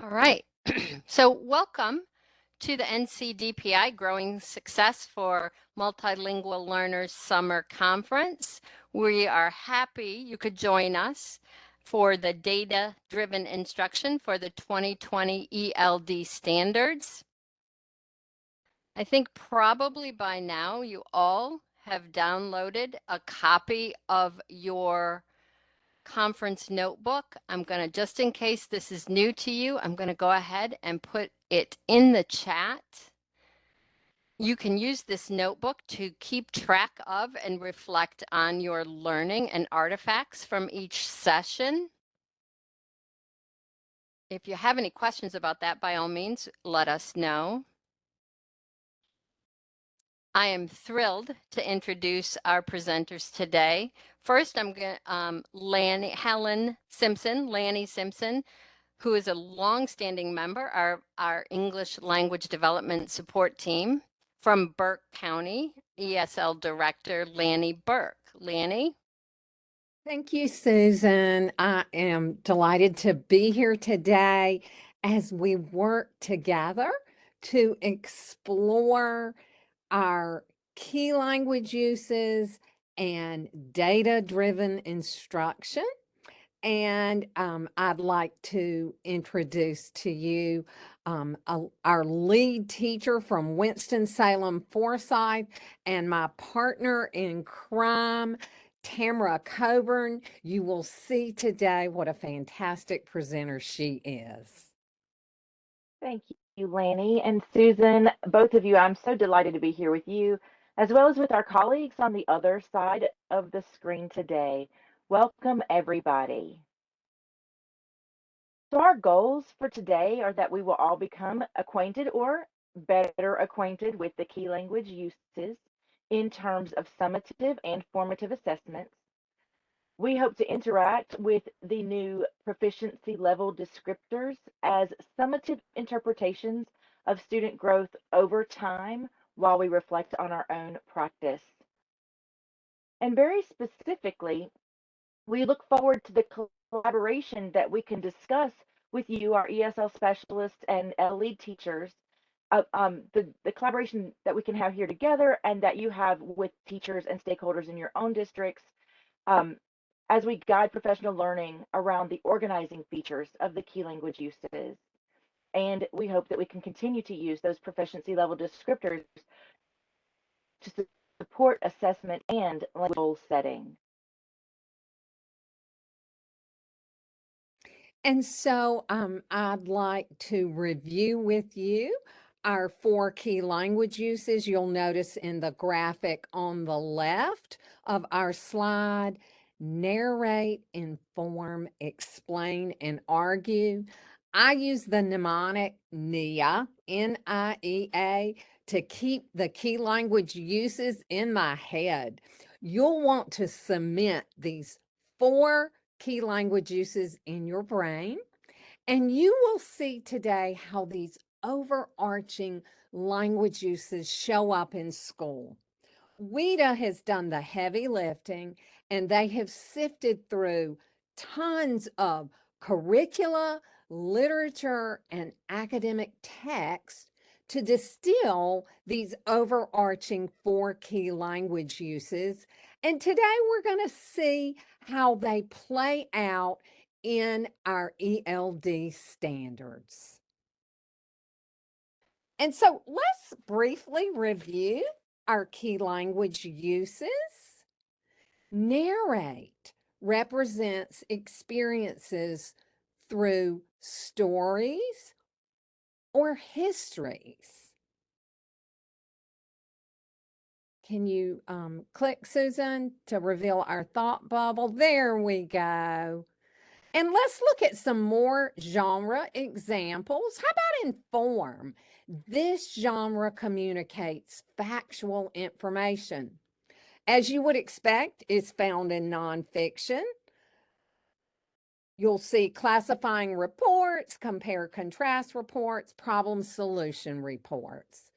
All right. So welcome to the NC Growing Success for Multilingual Learners Summer Conference. We are happy you could join us for the data-driven instruction for the 2020 ELD standards. I think probably by now you all have downloaded a copy of your conference notebook. I'm going to, just in case this is new to you, I'm going to go ahead and put it in the chat. You can use this notebook to keep track of and reflect on your learning and artifacts from each session. If you have any questions about that, by all means, let us know. I am thrilled to introduce our presenters today. First, I'm going to Lanny Simpson, who is a longstanding member of our English language development support team from Burke County, ESL Director Lanny Burke. Lanny? Thank you, Susan. I am delighted to be here today as we work together to explore our key language uses and data-driven instruction. And I'd like to introduce to you our lead teacher from Winston-Salem, Forsyth, and my partner in crime, Tamara Coburn. You will see today what a fantastic presenter she is. Thank you, Lanny and Susan. Both of you, I'm so delighted to be here with you, as well as with our colleagues on the other side of the screen today. Welcome, everybody. So our goals for today are that we will all become acquainted or better acquainted with the key language uses in terms of summative and formative assessments. We hope to interact with the new proficiency level descriptors as summative interpretations of student growth over time while we reflect on our own practice. And very specifically, we look forward to the collaboration that we can discuss with you, our ESL specialists and LE teachers, the collaboration that we can have here together and that you have with teachers and stakeholders in your own districts um, as we guide professional learning around the organizing features of the key language uses. And we hope that we can continue to use those proficiency level descriptors to support assessment and goal setting. And so I'd like to review with you our 4 key language uses. You'll notice in the graphic on the left of our slide, narrate, inform, explain, and argue. I use the mnemonic NIA, N-I-E-A, to keep the key language uses in my head. You'll want to cement these 4 key language uses in your brain. And you will see today how these overarching language uses show up in school. WIDA has done the heavy lifting and they have sifted through tons of curricula, literature, and academic text to distill these overarching 4 key language uses. And today we're going to see how they play out in our ELD standards. And so let's briefly review our key language uses. Narrate represents experiences through stories or histories. Can you click, Susan, to reveal our thought bubble? There we go. And let's look at some more genre examples. How about inform? This genre communicates factual information. As you would expect, it's found in nonfiction. You'll see classifying reports, compare contrast reports, problem solution reports.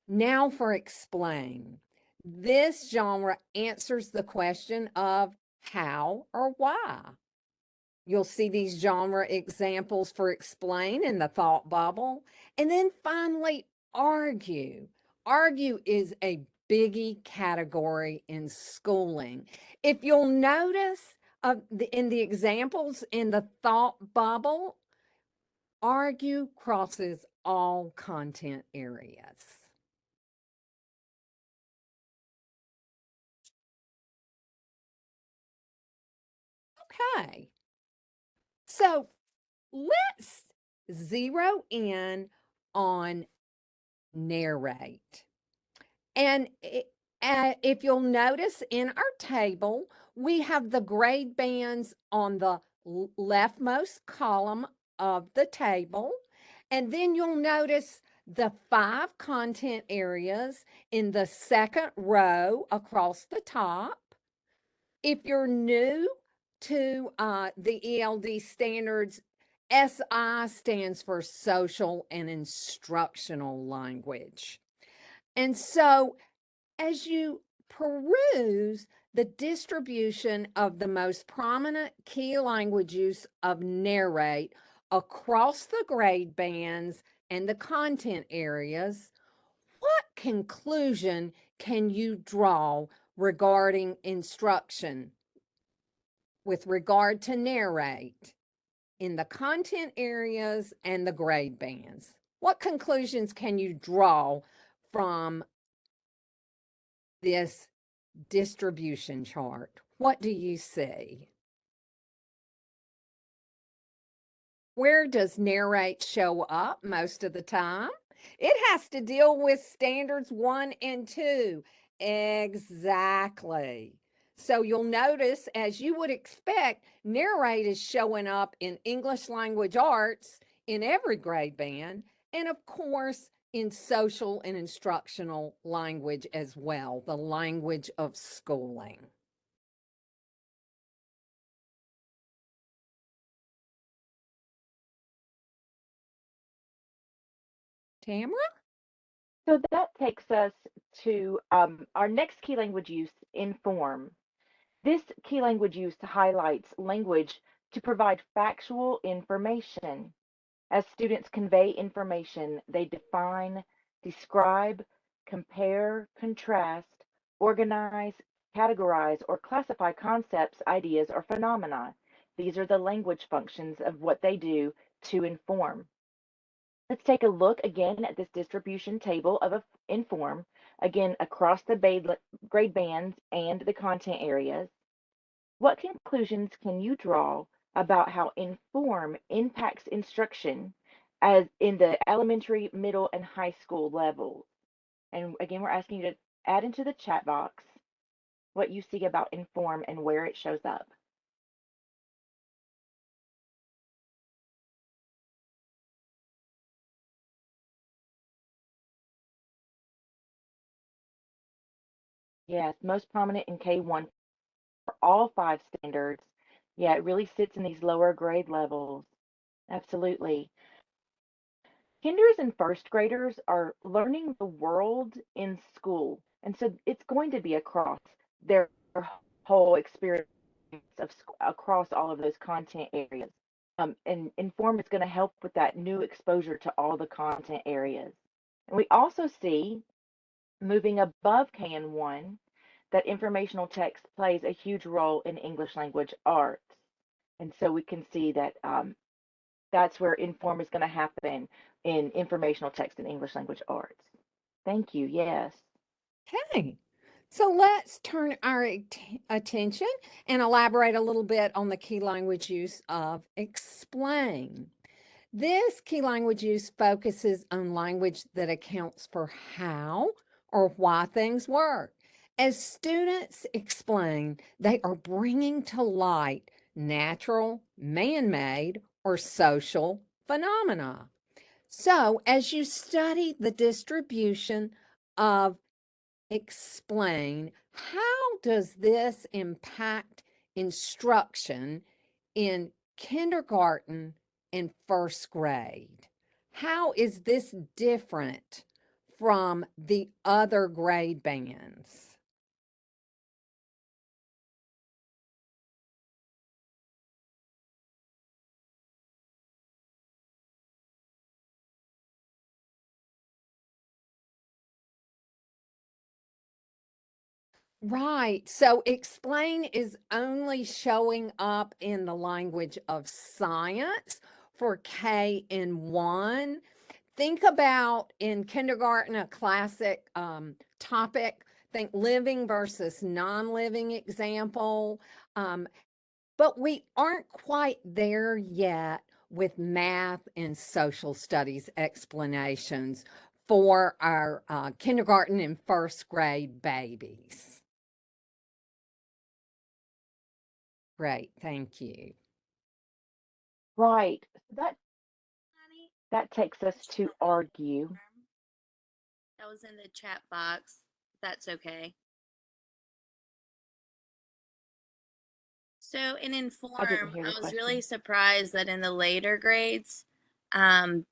Now for explain. This genre answers the question of how or why. You'll see these genre examples for explain in the thought bubble. And then finally, argue. Argue is a biggie category in schooling. If you'll notice in the examples in the thought bubble, argue crosses all content areas. Okay, so let's zero in on narrate. And if you'll notice in our table, we have the grade bands on the leftmost column of the table. And then you'll notice the 5 content areas in the second row across the top. If you're new to the ELD standards, SI stands for social and instructional language. And so as you peruse the distribution of the most prominent key language use of narrate across the grade bands and the content areas, what conclusion can you draw regarding instruction with regard to narrate in the content areas and the grade bands? What conclusions can you draw from this distribution chart? What do you see? Where does narrate show up most of the time? It has to deal with standards 1 and 2. Exactly. So you'll notice, as you would expect, narrate is showing up in English language arts in every grade band, and of course, in social and instructional language as well, the language of schooling. Tamara? So that takes us to our next key language use, inform. This key language use highlights language to provide factual information. As students convey information, they define, describe, compare, contrast, organize, categorize, or classify concepts, ideas, or phenomena. These are the language functions of what they do to inform. Let's take a look again at this distribution table of inform, again across the grade bands and the content areas. What conclusions can you draw about how inform impacts instruction as in the elementary, middle, and high school levels? And again, we're asking you to add into the chat box what you see about inform and where it shows up. Yes, most prominent in K1 for all 5 standards. Yeah, it really sits in these lower grade levels. Absolutely. Kinders and first graders are learning the world in school. And so it's going to be across their whole experience across all of those content areas. And Inform is going to help with that new exposure to all the content areas. And we also see, moving above KN1, that informational text plays a huge role in English language arts. And so we can see that that's where Inform is going to happen in informational text and English language arts. Thank you. Yes. Okay, so let's turn our attention and elaborate a little bit on the key language use of explain. This key language use focuses on language that accounts for how or why things work. As students explain, they are bringing to light natural, man-made, or social phenomena. So as you study the distribution of explain, how does this impact instruction in kindergarten and first grade? How is this different from the other grade bands? Right. So explain is only showing up in the language of science for K and 1. Think about in kindergarten a classic topic. Think living versus non-living example. But we aren't quite there yet with math and social studies explanations for our kindergarten and first grade babies. Great, thank you. Right. So Honey, that takes us should to I read argue. the form that was in the chat box? That's okay. So in I didn't Inform, hear the I was really question. surprised that in the later grades, um,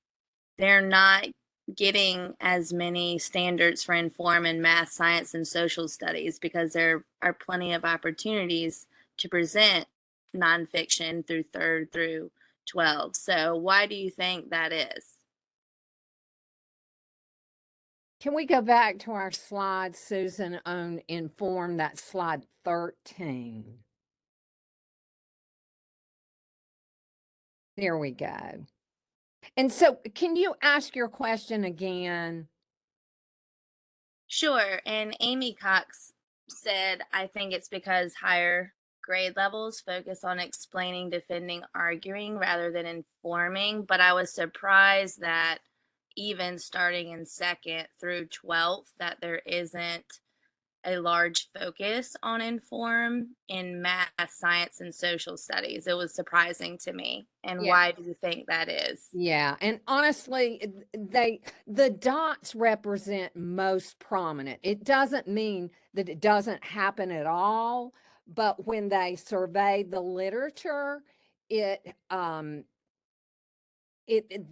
they're not getting as many standards for Inform in math, science, and social studies because there are plenty of opportunities to present nonfiction through 3rd through 12. So why do you think that is? Can we go back to our slide, Susan, on Inform, that slide 13? There we go. And so can you ask your question again? Sure. And Amy Cox said, I think it's because higher grade levels focus on explaining, defending, arguing rather than informing. But I was surprised that even starting in 2nd through 12th, that there isn't a large focus on Inform in math, science, and social studies. It was surprising to me. And Yeah. why do you think that is? Yeah, and honestly, the dots represent most prominent. It doesn't mean that it doesn't happen at all, but when they surveyed the literature, it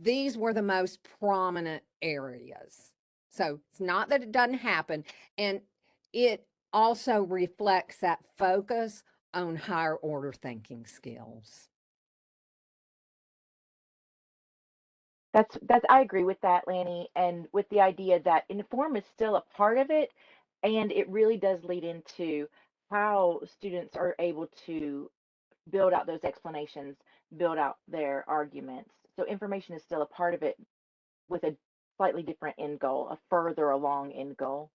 these were the most prominent areas. So it's not that it doesn't happen, and it also reflects that focus on higher order thinking skills. That's I agree with that, Lanny, and with the idea that Inform is still a part of it, and it really does lead into how students are able to build out those explanations, build out their arguments. So information is still a part of it with a slightly different end goal, a further along end goal.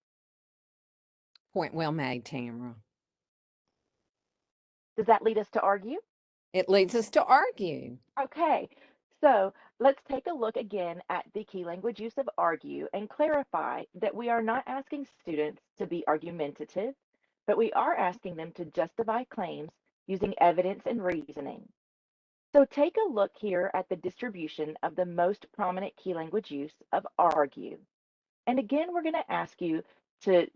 Point well made, Tamara. Does that lead us to argue? It leads us to argue. Okay, so let's take a look again at the key language use of argue and clarify that we are not asking students to be argumentative, but we are asking them to justify claims using evidence and reasoning. So take a look here at the distribution of the most prominent key language use of argue. And again, we're going to ask you to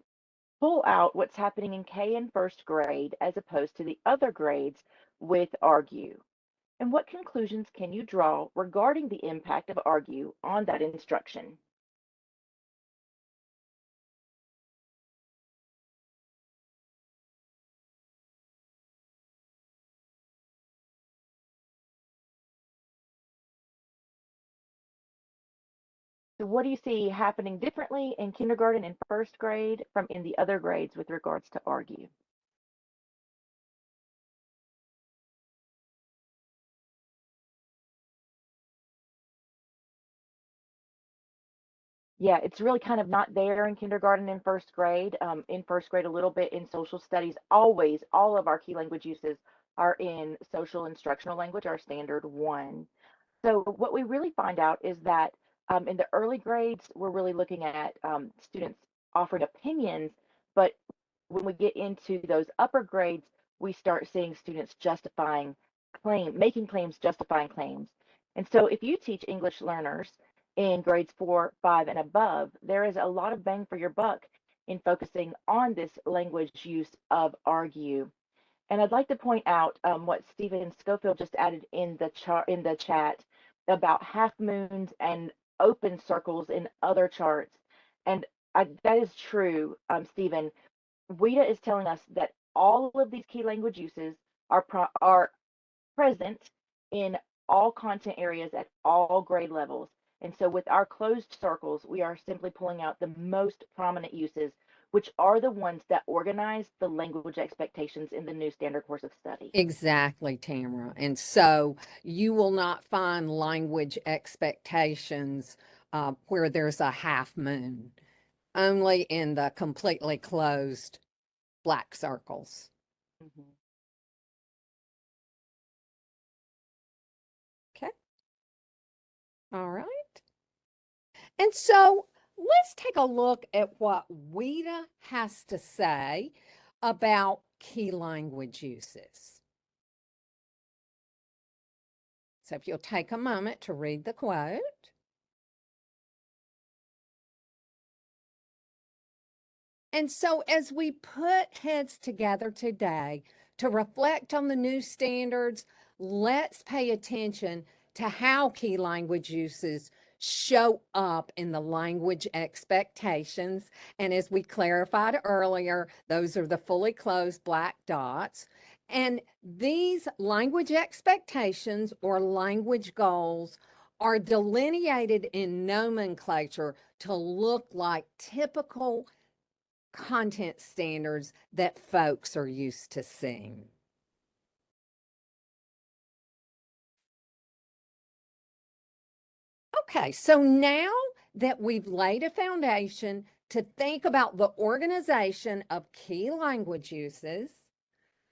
pull out what's happening in K in first grade as opposed to the other grades with argue. And what conclusions can you draw regarding the impact of argue on that instruction? So what do you see happening differently in kindergarten and first grade from in the other grades with regards to argue? Yeah, it's really kind of not there in kindergarten and first grade. In first grade, a little bit in social studies. Always, all of our key language uses are in social instructional language, our standard 1. So what we really find out is that in the early grades, we're really looking at students offering opinions, but when we get into those upper grades, we start seeing students making claims, justifying claims. And so if you teach English learners in grades 4, 5, and above, there is a lot of bang for your buck in focusing on this language use of argue. And I'd like to point out what Stephen Schofield just added in the chat about half moons and open circles in other charts. And that is true, Stephen. WIDA is telling us that all of these key language uses are present in all content areas at all grade levels. And so with our closed circles, we are simply pulling out the most prominent uses which are the ones that organize the language expectations in the new standard course of study. Exactly, Tamara. And so you will not find language expectations where there's a half moon, only in the completely closed black circles. Mhm. Okay. All right. And so let's take a look at what WIDA has to say about key language uses. So if you'll take a moment to read the quote. And so as we put heads together today to reflect on the new standards, let's pay attention to how key language uses show up in the language expectations. And as we clarified earlier, those are the fully closed black dots. And these language expectations or language goals are delineated in nomenclature to look like typical content standards that folks are used to seeing. Okay, so now that we've laid a foundation to think about the organization of key language uses,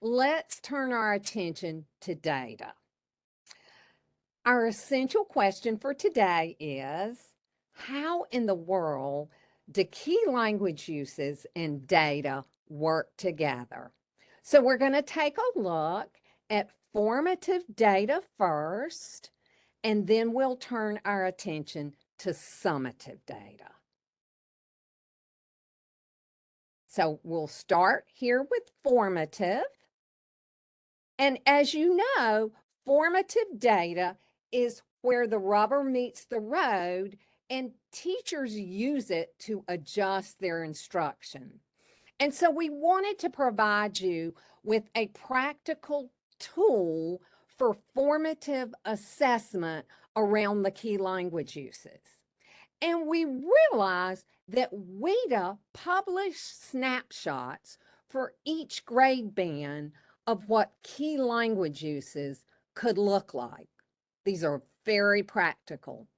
let's turn our attention to data. Our essential question for today is, how in the world do key language uses and data work together? So we're going to take a look at formative data first, and then we'll turn our attention to summative data. So we'll start here with formative. And as you know, formative data is where the rubber meets the road and teachers use it to adjust their instruction. And so we wanted to provide you with a practical tool for formative assessment around the key language uses. And we realized that WIDA published snapshots for each grade band of what key language uses could look like. These are very practical.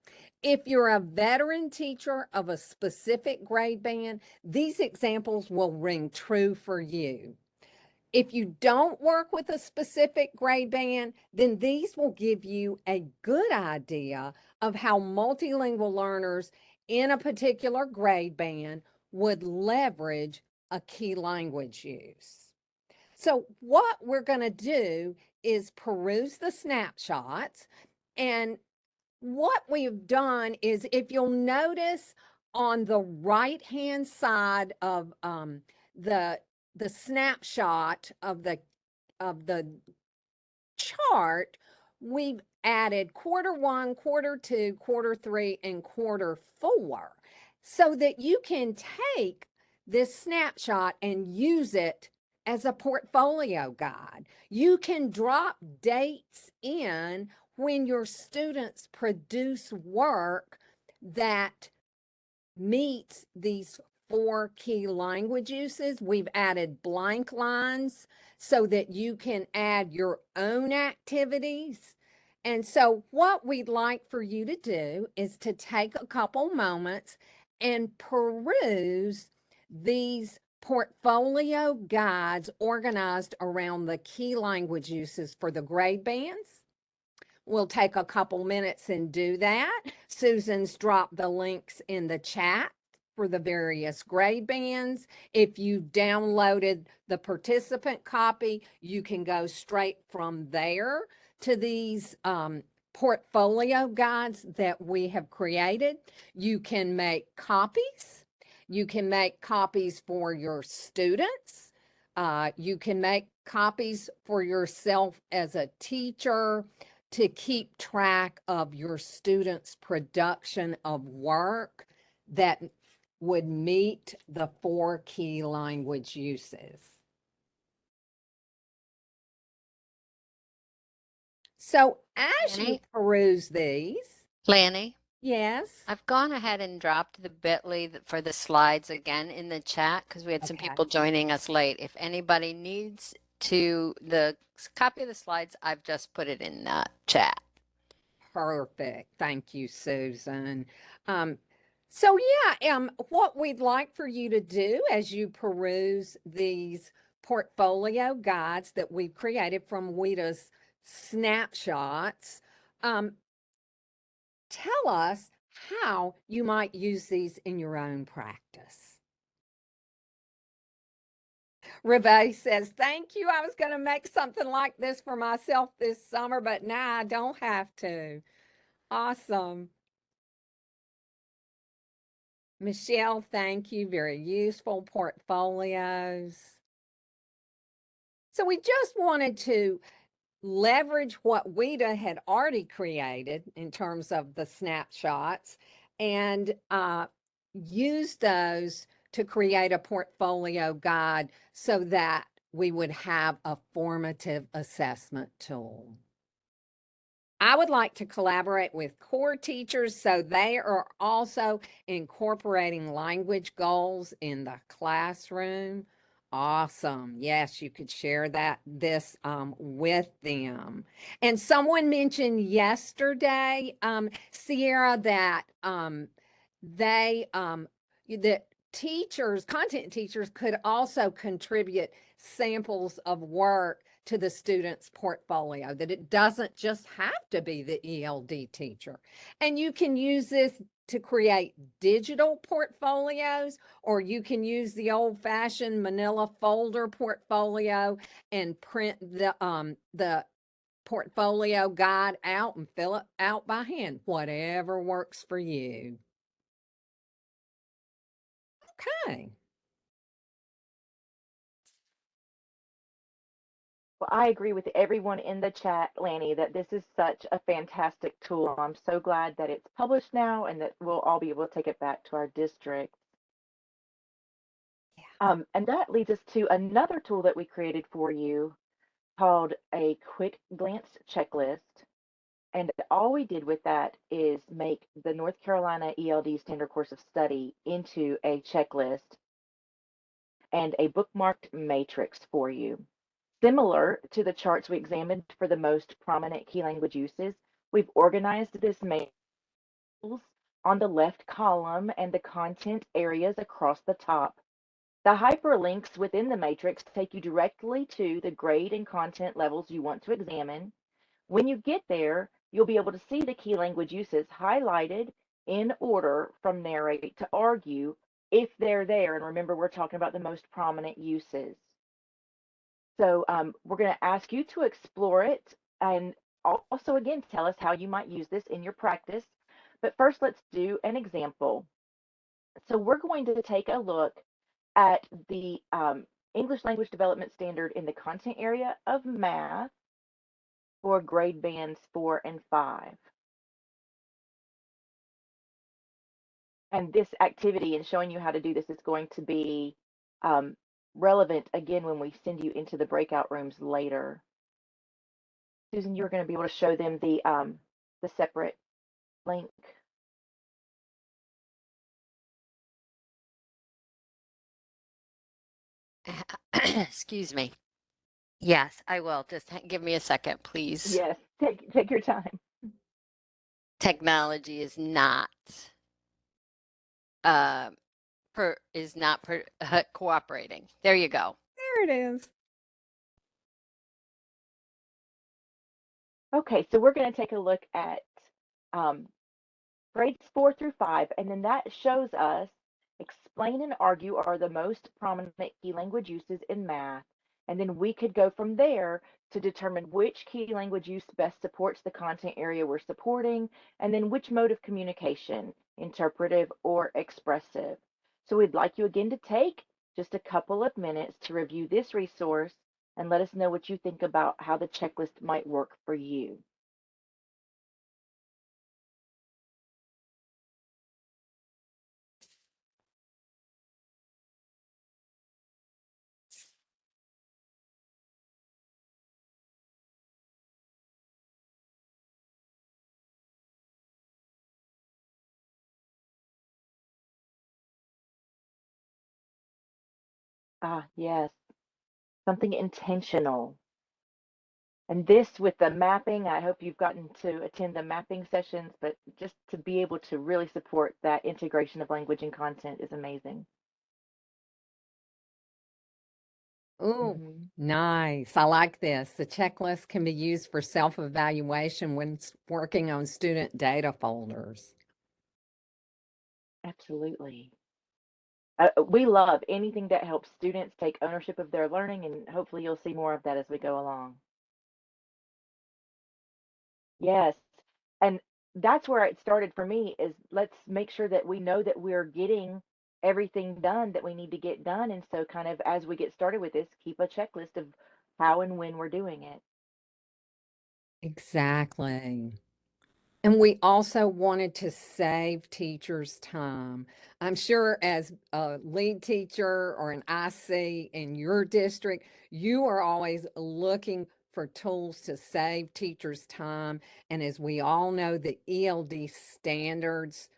If you're a veteran teacher of a specific grade band, these examples will ring true for you. If you don't work with a specific grade band, then these will give you a good idea of how multilingual learners in a particular grade band would leverage a key language use. So what we're going to do is peruse the snapshots, and what we've done is, if you'll notice on the right-hand side of the snapshot of the chart, we've added quarter one, quarter two, quarter three, and quarter four, so that you can take this snapshot and use it as a portfolio guide. You can drop dates in when your students produce work that meets these 4 key language uses. We've added blank lines so that you can add your own activities. And so what we'd like for you to do is to take a couple moments and peruse these portfolio guides organized around the key language uses for the grade bands. We'll take a couple minutes and do that. Susan's dropped the links in the chat for the various grade bands. If you downloaded the participant copy, you can go straight from there to these portfolio guides that we have created. You can make copies. You can make copies for your students. You can make copies for yourself as a teacher to keep track of your students' production of work that would meet the 4 key language uses. So as you Lanny? peruse these, Lanny, Yes. I've gone ahead and dropped the bit.ly for the slides again in the chat because we had some Okay. people joining us late. If anybody needs the copy of the slides, I've just put it in the chat. Perfect. Thank you, Susan. So yeah, what we'd like for you to do as you peruse these portfolio guides that we've created from WIDA's snapshots, tell us how you might use these in your own practice. Reve says, thank you. I was going to make something like this for myself this summer, but now I don't have to. Awesome. Michelle, thank you. Very useful portfolios. So we just wanted to leverage what WIDA had already created in terms of the snapshots and use those to create a portfolio guide so that we would have a formative assessment tool. I would like to collaborate with core teachers so they are also incorporating language goals in the classroom. Awesome. Yes, you could share this with them. And someone mentioned yesterday, Sierra, that content teachers could also contribute samples of work to the student's portfolio, that it doesn't just have to be the ELD teacher. And you can use this to create digital portfolios, or you can use the old-fashioned manila folder portfolio and print the portfolio guide out and fill it out by hand, whatever works for you. Okay. Well, I agree with everyone in the chat, Lanny, that this is such a fantastic tool. I'm so glad that it's published now and that we'll all be able to take it back to our district. And that leads us to another tool that we created for you called a quick glance checklist. And all we did with that is make the North Carolina ELD Standard Course of Study into a checklist and a bookmarked matrix for you. Similar to the charts we examined for the most prominent key language uses, we've organized this matrix on the left column and the content areas across the top. The hyperlinks within the matrix take you directly to the grade and content levels you want to examine. When you get there, you'll be able to see the key language uses highlighted in order from narrate to argue if they're there. And remember, we're talking about the most prominent uses. So we're going to ask you to explore it and also, again, tell us how you might use this in your practice. But first, let's do an example. So we're going to take a look at the English Language Development Standard in the content area of math for grade bands 4 and 5. And this activity and showing you how to do this is going to be relevant again when we send you into the breakout rooms later. Susan, you're going to be able to show them the separate link. Excuse me. Yes, I will. Just give me a second, please. Yes, take your time. Technology is not cooperating. There you go. There it is. Okay, so we're going to take a look at grades 4 through 5, and then that shows us explain and argue are the most prominent key language uses in math. And then we could go from there to determine which key language use best supports the content area we're supporting, and then which mode of communication, interpretive or expressive. So we'd like you again to take just a couple of minutes to review this resource and let us know what you think about how the checklist might work for you. Ah, yes, something intentional. And this with the mapping, I hope you've gotten to attend the mapping sessions, but just to be able to really support that integration of language and content is amazing. Oh, Hmm. nice. I like this. The checklist can be used for self-evaluation when working on student data folders. Absolutely. We love anything that helps students take ownership of their learning, and hopefully you'll see more of that as we go along. Yes. And that's where it started for me is let's make sure that we know that we're getting everything done that we need to get done. And so kind of as we get started with this, keep a checklist of how and when we're doing it. Exactly. And we also wanted to save teachers time. I'm sure as a lead teacher or an IC in your district, you are always looking for tools to save teachers time. And as we all know, the ELD standards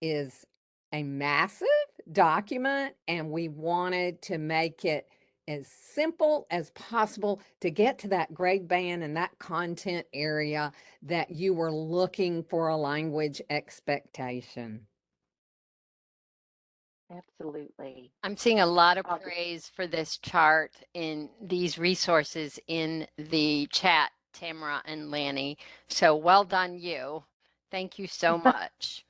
is a massive document, and we wanted to make it as simple as possible to get to that grade band and that content area that you were looking for a language expectation. Absolutely. I'm seeing a lot of Uh, praise for this chart in these resources in the chat, Tamara and Lanny. So well done, you. Thank you so much.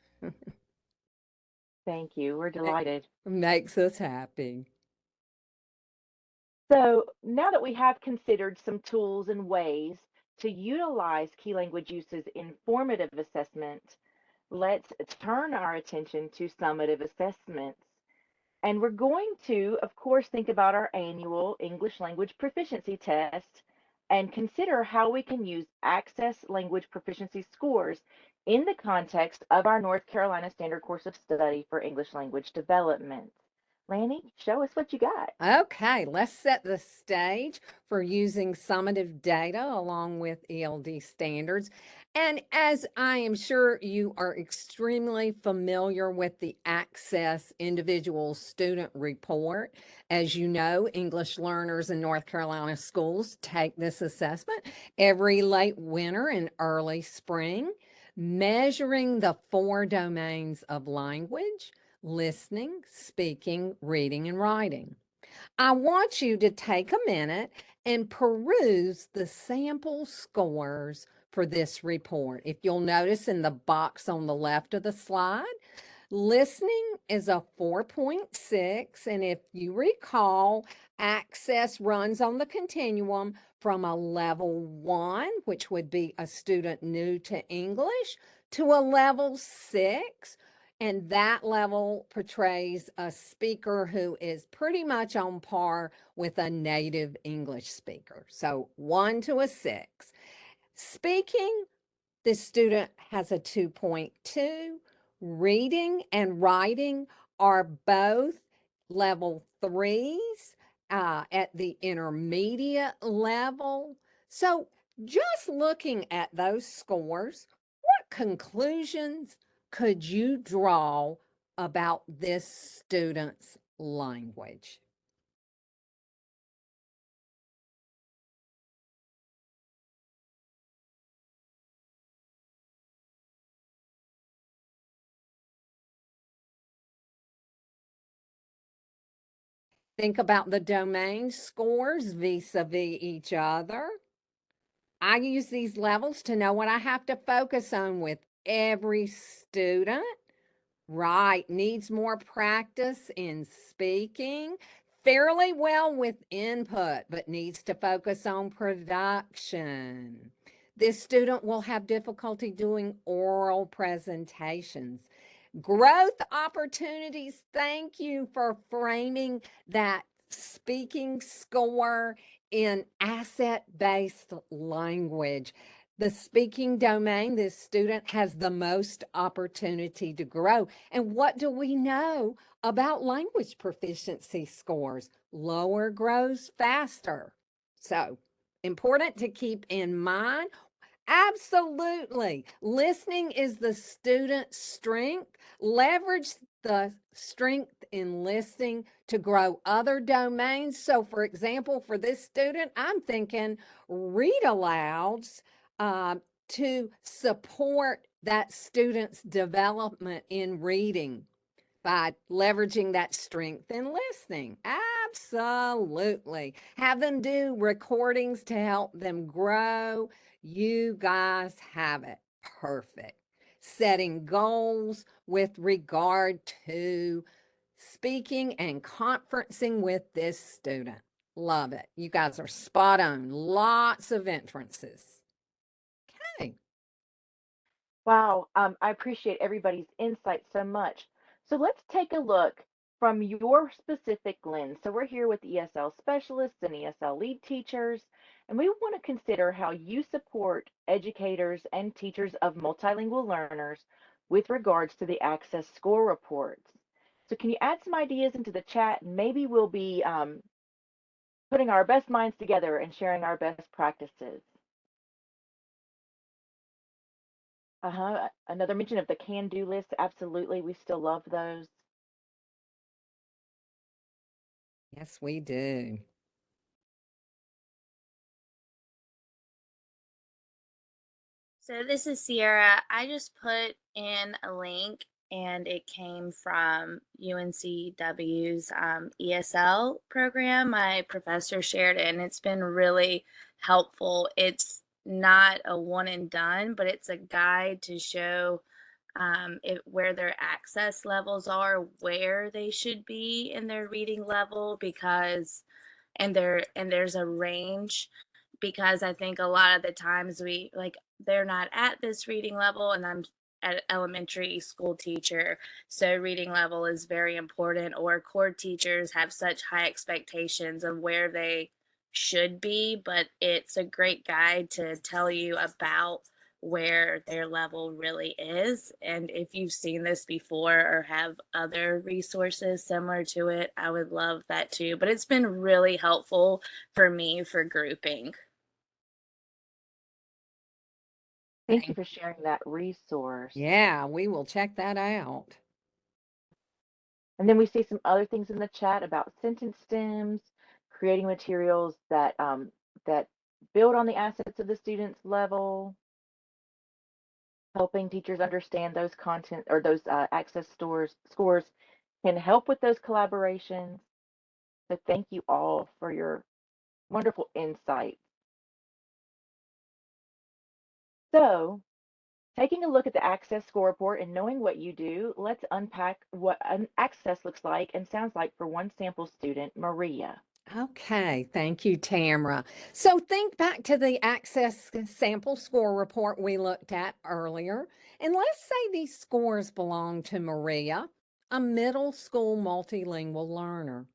Thank you. We're It delighted. makes us happy. So now that we have considered some tools and ways to utilize key language uses in formative assessment, let's turn our attention to summative assessments. And we're going to, of course, think about our annual English language proficiency test and consider how we can use Access Language Proficiency scores in the context of our North Carolina Standard Course of Study for English Language Development. Lanny, show us what you got. Okay, let's set the stage for using summative data along with ELD standards. And as I am sure you are extremely familiar with the Access Individual Student Report, as you know, English learners in North Carolina schools take this assessment every late winter and early spring, measuring the 4 domains of language: listening, speaking, reading, and writing. I want you to take a minute and peruse the sample scores for this report. If you'll notice in the box on the left of the slide, listening is a 4.6. And if you recall, Access runs on the continuum from a level 1, which would be a student new to English, to a level 6. And that level portrays a speaker who is pretty much on par with a native English speaker. So 1 to a 6. Speaking, the student has a 2.2. Reading and writing are both level 3s at the intermediate level. So just looking at those scores, what conclusions could you draw about this student's language? Think about the domain scores vis-a-vis each other. I use these levels to know what I have to focus on with every student. Right, needs more practice in speaking, fairly well with input, but needs to focus on production. This student will have difficulty doing oral presentations. Growth opportunities. Thank you for framing that speaking score in asset-based language. The speaking domain, this student has the most opportunity to grow. And what do we know about language proficiency scores? Lower grows faster. So important to keep in mind. Absolutely. Listening is the student's strength. Leverage the strength in listening to grow other domains. So, for example, for this student, I'm thinking read alouds to support that student's development in reading by leveraging that strength in listening. Absolutely. Have them do recordings to help them grow. You guys have it perfect. Setting goals with regard to speaking and conferencing with this student. Love it. You guys are spot on. Lots of entrances. Okay. Wow, I appreciate everybody's insight so much. So let's take a look from your specific lens. So we're here with ESL specialists and ESL lead teachers, and we want to consider how you support educators and teachers of multilingual learners with regards to the access score reports. So can you add some ideas into the chat? And maybe we'll be putting our best minds together and sharing our best practices. Another mention of the can-do list. Absolutely. We still love those. Yes, we do. So this is Sierra. I just put in a link and it came from UNCW's ESL program. My professor shared it and it's been really helpful. It's not a one and done, but it's a guide to show where their access levels are, where they should be in their reading level, because there's a range, because I think a lot of the times they're not at this reading level, and I'm an elementary school teacher, so reading level is very important, or core teachers have such high expectations of where they should be, but it's a great guide to tell you about where their level really is. And if you've seen this before or have other resources similar to it, I would love that too. But it's been really helpful for me for grouping. Thank you for sharing that resource. Yeah, we will check that out. And then we see some other things in the chat about sentence stems, creating materials that build on the assets of the student's level, helping teachers understand those content or those access scores can help with those collaborations. So thank you all for your wonderful insight. So taking a look at the access score report and knowing what you do, let's unpack what an access looks like and sounds like for one sample student, Maria. Okay, thank you, Tamara. So think back to the access sample score report we looked at earlier, and let's say these scores belong to Maria, a middle school multilingual learner.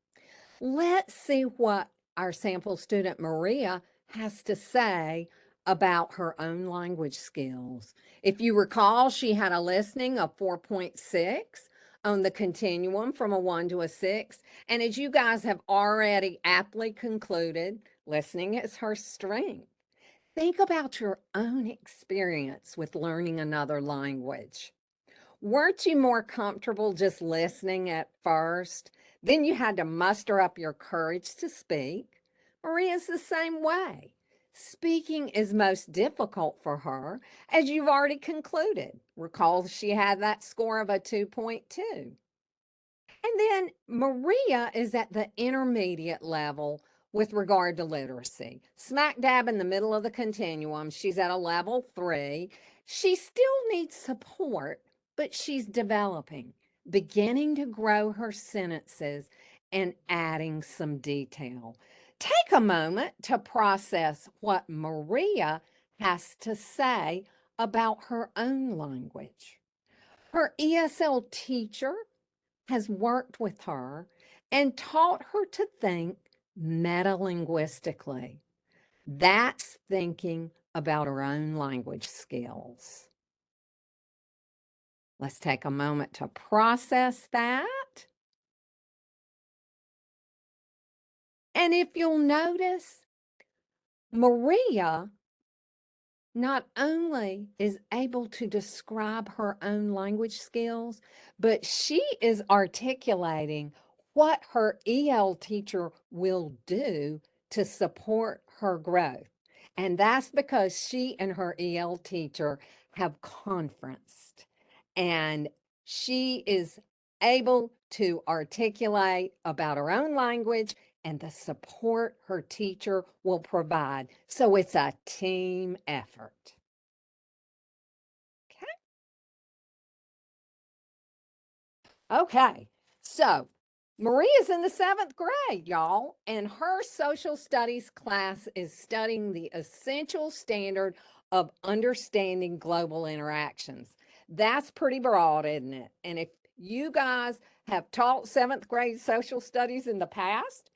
Let's see what our sample student Maria has to say about her own language skills. If you recall, she had a listening of 4.6 on the continuum from a 1 to a 6. And as you guys have already aptly concluded, listening is her strength. Think about your own experience with learning another language. Weren't you more comfortable just listening at first? Then you had to muster up your courage to speak. Maria's the same way. Speaking is most difficult for her, as you've already concluded. Recall she had that score of a 2.2. And then Maria is at the intermediate level with regard to literacy. Smack dab in the middle of the continuum, she's at a level 3. She still needs support, but she's developing, beginning to grow her sentences and adding some detail. Take a moment to process what Maria has to say about her own language. Her ESL teacher has worked with her and taught her to think metalinguistically. That's thinking about her own language skills. Let's take a moment to process that. And if you'll notice, Maria not only is able to describe her own language skills, but she is articulating what her EL teacher will do to support her growth. And that's because she and her EL teacher have conferenced, and she is able to articulate about her own language and the support her teacher will provide. So it's a team effort. Okay, so Maria's in the 7th grade, y'all, and her social studies class is studying the essential standard of understanding global interactions. That's pretty broad, isn't it? And if you guys have taught 7th grade social studies in the past,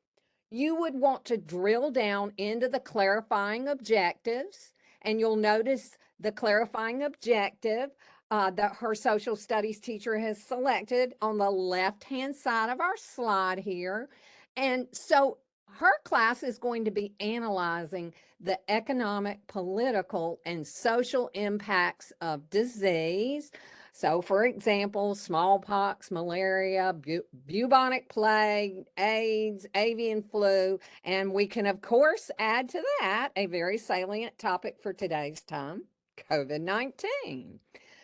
you would want to drill down into the clarifying objectives, and you'll notice the clarifying objective that her social studies teacher has selected on the left-hand side of our slide here. And so her class is going to be analyzing the economic, political, and social impacts of disease. So, for example, smallpox, malaria, bubonic plague, AIDS, avian flu, and we can, of course, add to that a very salient topic for today's time, COVID-19.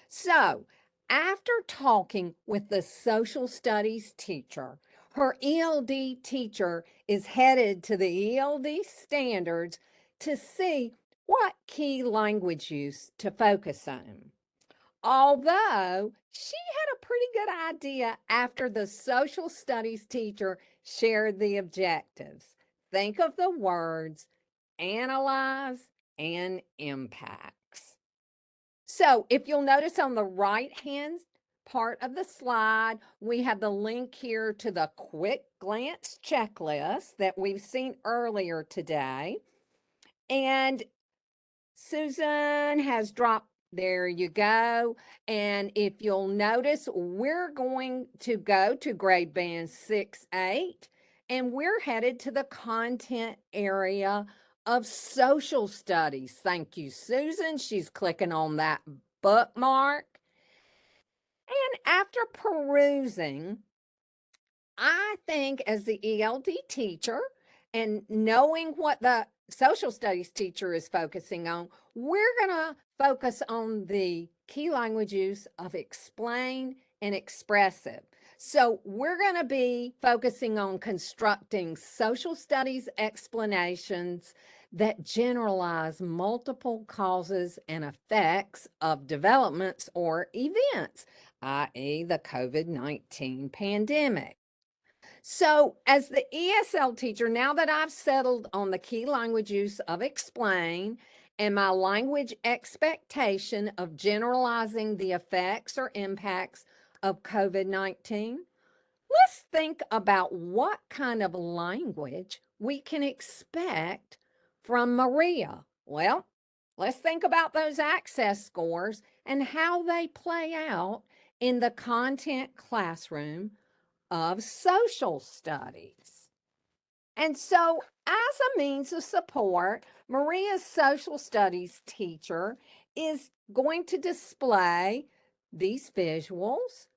So, after talking with the social studies teacher, her ELD teacher is headed to the ELD standards to see what key language use to focus on. Although she had a pretty good idea after the social studies teacher shared the objectives. Think of the words analyze and impacts. So if you'll notice on the right-hand part of the slide, we have the link here to the quick glance checklist that we've seen earlier today. And Susan has dropped, there you go. And if you'll notice, we're going to go to grade band 6-8, and we're headed to the content area of social studies. Thank you, Susan. She's clicking on that bookmark. And after perusing, I think as the ELD teacher and knowing what the social studies teacher is focusing on, we're going to focus on the key language use of explain and expressive. So we're going to be focusing on constructing social studies explanations that generalize multiple causes and effects of developments or events, i.e. the COVID-19 pandemic. So as the ESL teacher, now that I've settled on the key language use of explain and my language expectation of generalizing the effects or impacts of COVID-19, let's think about what kind of language we can expect from Maria. Well, let's think about those access scores and how they play out in the content classroom of social studies. And so, as a means of support, Maria's social studies teacher is going to display these visuals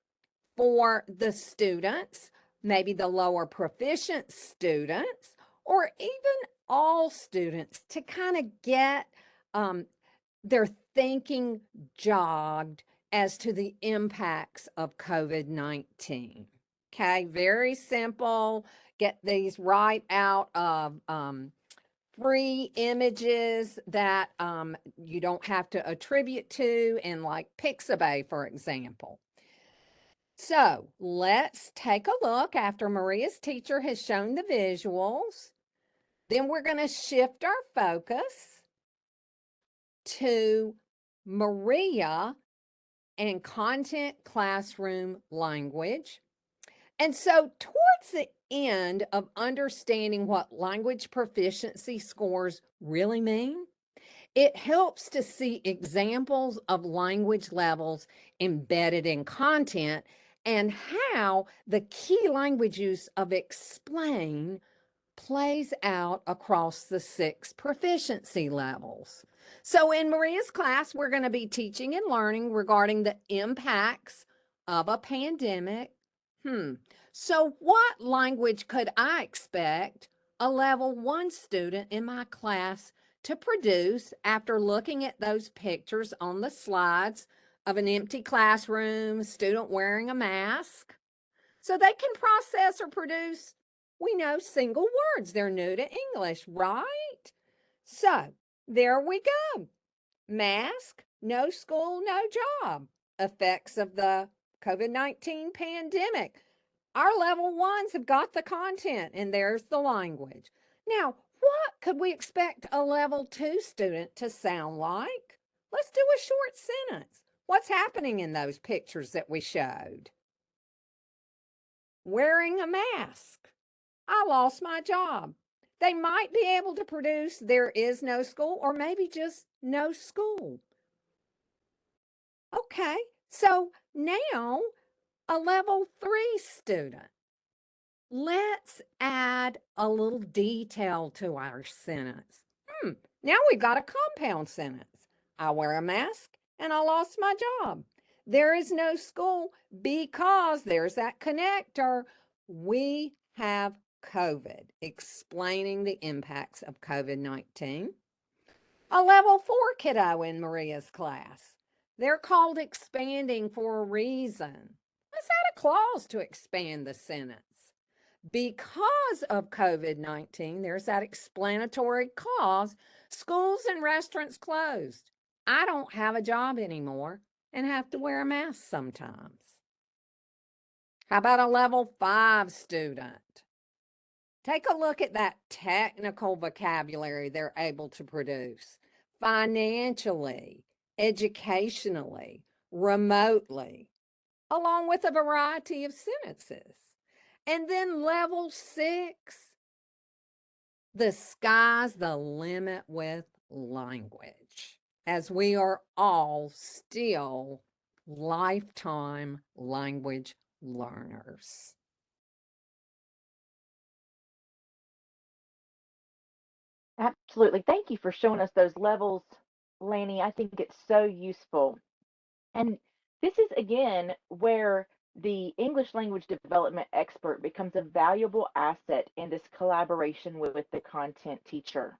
for the students, maybe the lower proficient students, or even all students, to kind of get their thinking jogged as to the impacts of COVID-19. Okay, very simple. Get these right out of free images that you don't have to attribute to, in like Pixabay, for example. So let's take a look after Maria's teacher has shown the visuals. Then we're going to shift our focus to Maria and content classroom language. And so towards the end of understanding what language proficiency scores really mean, it helps to see examples of language levels embedded in content and how the key language use of explain plays out across the 6 proficiency levels. So in Maria's class, we're going to be teaching and learning regarding the impacts of a pandemic. So what language could I expect a level 1 student in my class to produce after looking at those pictures on the slides of an empty classroom, a student wearing a mask? So they can process or produce, we know, single words. They're new to English, right? So there we go. Mask, no school, no job. Effects of the COVID-19 pandemic. Our level 1s have got the content, and there's the language. Now, what could we expect a level 2 student to sound like? Let's do a short sentence. What's happening in those pictures that we showed? Wearing a mask. I lost my job. They might be able to produce there is no school, or maybe just no school. Okay, so now a level 3 student. Let's add a little detail to our sentence. Now we've got a compound sentence. I wear a mask and I lost my job. There is no school because there's that connector. We have COVID, explaining the impacts of COVID-19. A level 4 kiddo in Maria's class. They're called expanding for a reason. Let's add a clause to expand the sentence. Because of COVID-19, there's that explanatory clause. Schools and restaurants closed. I don't have a job anymore and have to wear a mask sometimes. How about a level 5 student? Take a look at that technical vocabulary they're able to produce. Financially, educationally, remotely, along with a variety of sentences. And then level 6, the sky's the limit with language, as we are all still lifetime language learners. Absolutely. Thank you for showing us those levels, Lanny. I think it's so useful. And this is, again, where the English language development expert becomes a valuable asset in this collaboration with the content teacher.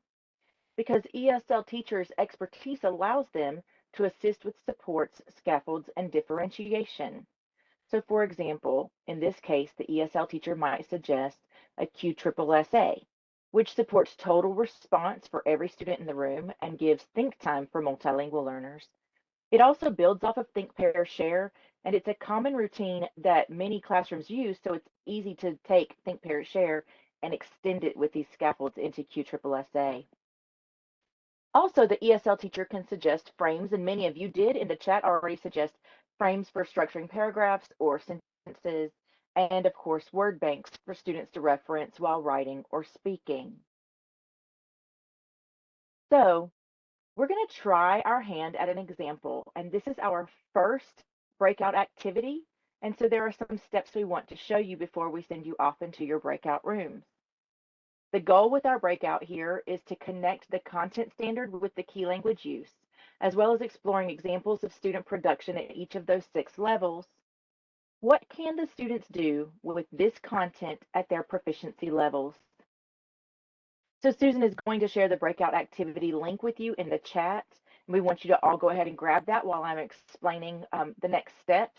Because ESL teachers' expertise allows them to assist with supports, scaffolds, and differentiation. So, for example, in this case, the ESL teacher might suggest a QSSA, which supports total response for every student in the room and gives think time for multilingual learners. It also builds off of Think, Pair, Share, and it's a common routine that many classrooms use, so it's easy to take Think, Pair, Share and extend it with these scaffolds into QSSA. Also, the ESL teacher can suggest frames, and many of you did in the chat already suggest frames for structuring paragraphs or sentences, and of course, word banks for students to reference while writing or speaking. So, we're going to try our hand at an example, and this is our first breakout activity, and so there are some steps we want to show you before we send you off into your breakout rooms. The goal with our breakout here is to connect the content standard with the key language use, as well as exploring examples of student production at each of those 6 levels. What can the students do with this content at their proficiency levels? So Susan is going to share the breakout activity link with you in the chat. And we want you to all go ahead and grab that while I'm explaining the next steps,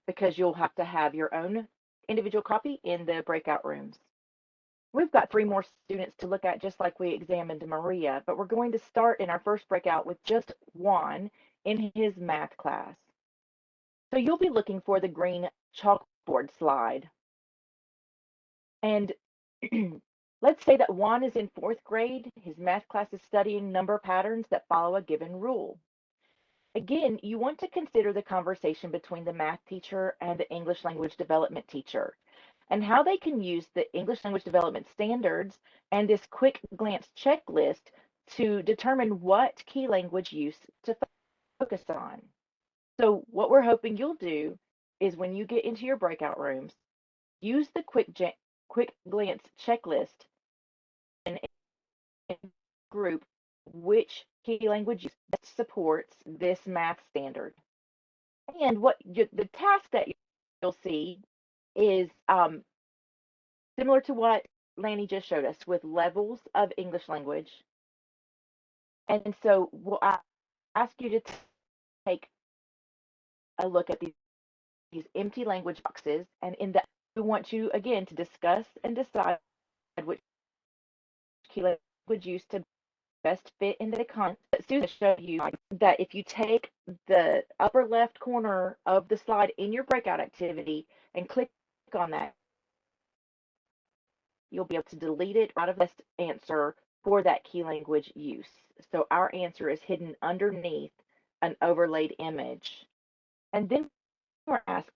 because you'll have to have your own individual copy in the breakout rooms. We've got 3 more students to look at, just like we examined Maria, but we're going to start in our first breakout with just Juan in his math class. So you'll be looking for the green chalkboard slide. And let's say that Juan is in 4th grade. His math class is studying number patterns that follow a given rule. Again, you want to consider the conversation between the math teacher and the English language development teacher, and how they can use the English language development standards and this quick glance checklist to determine what key language use to focus on. So what we're hoping you'll do is, when you get into your breakout rooms, use the quick glance checklist and group which key language use that supports this math standard. And the task that you'll see is similar to what Lanny just showed us with levels of English language. And so we'll ask you to take a look at these empty language boxes, and in that we want you again to discuss and decide which key language use to best fit in the content. But Susan showed you that if you take the upper left corner of the slide in your breakout activity and click on that, you'll be able to delete it out of this answer for that key language use. So our answer is hidden underneath an overlaid image. And then we're asking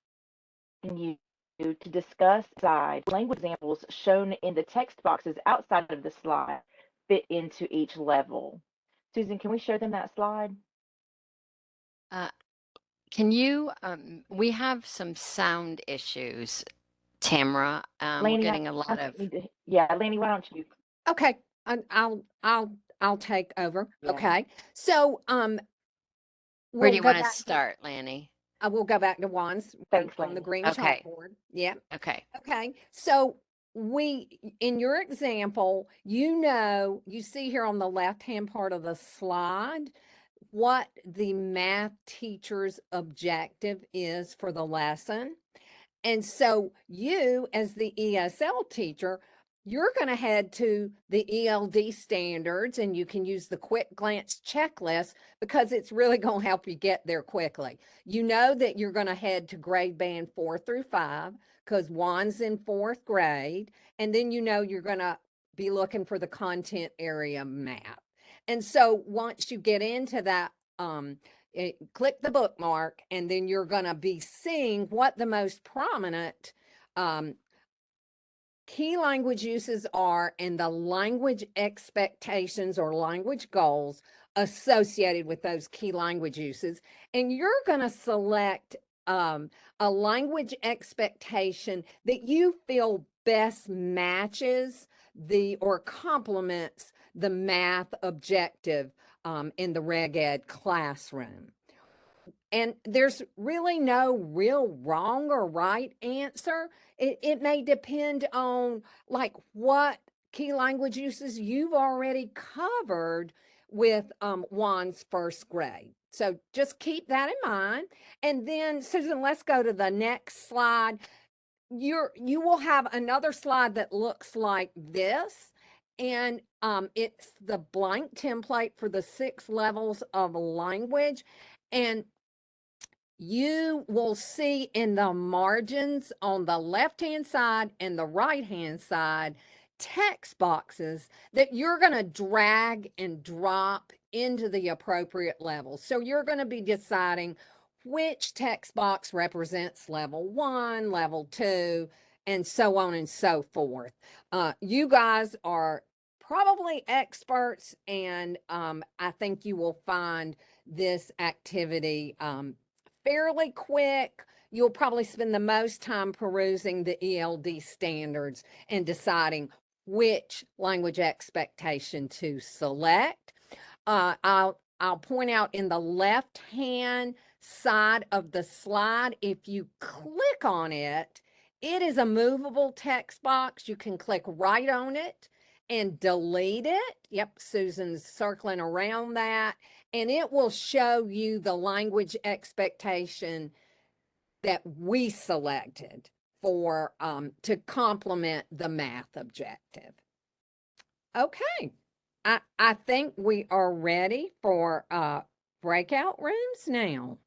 you to discuss language examples shown in the text boxes outside of the slide fit into each level. Susan, can we show them that slide? Can you, we have some sound issues, Tamara. We're getting a lot of. Yeah, Lanny, why don't you? Okay, I'll take over. Yeah. Okay, so Where do you want to back start, Lanny? I will go back to Juan's Thanks, on the Lanny. green Okay. chalkboard. Yeah. Okay. Okay. So in your example, you see here on the left-hand part of the slide what the math teacher's objective is for the lesson. And so you, as the ESL teacher, you're going to head to the ELD standards, and you can use the quick glance checklist because it's really going to help you get there quickly. You know that you're going to head to grade band 4 through 5 because Juan's in 4th grade. And then you know you're going to be looking for the content area map. And so once you get into that, click the bookmark, and then you're going to be seeing what the most prominent key language uses are and the language expectations or language goals associated with those key language uses. And you're going to select a language expectation that you feel best matches or complements the math objective in the Reg Ed classroom. And there's really no real wrong or right answer. It may depend on like what key language uses you've already covered with Juan's 1st grade. So just keep that in mind. And then Susan, let's go to the next slide. You will have another slide that looks like this. And it's the blank template for the 6 levels of language. And you will see in the margins on the left-hand side and the right-hand side text boxes that you're going to drag and drop into the appropriate level. So you're going to be deciding which text box represents level 1, level 2, and so on and so forth. You guys are probably experts, and I think you will find this activity fairly quick. You'll probably spend the most time perusing the ELD standards and deciding which language expectation to select. I'll point out in the left-hand side of the slide, if you click on it, it is a movable text box. You can click right on it and delete it. Yep, Susan's circling around that. And it will show you the language expectation that we selected for to complement the math objective. Okay, I think we are ready for breakout rooms now.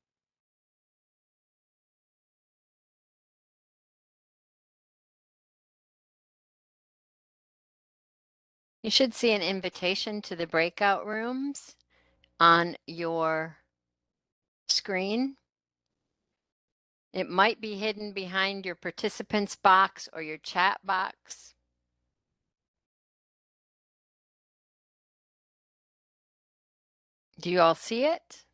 You should see an invitation to the breakout rooms on your screen. It might be hidden behind your participants box or your chat box. Do you all see it?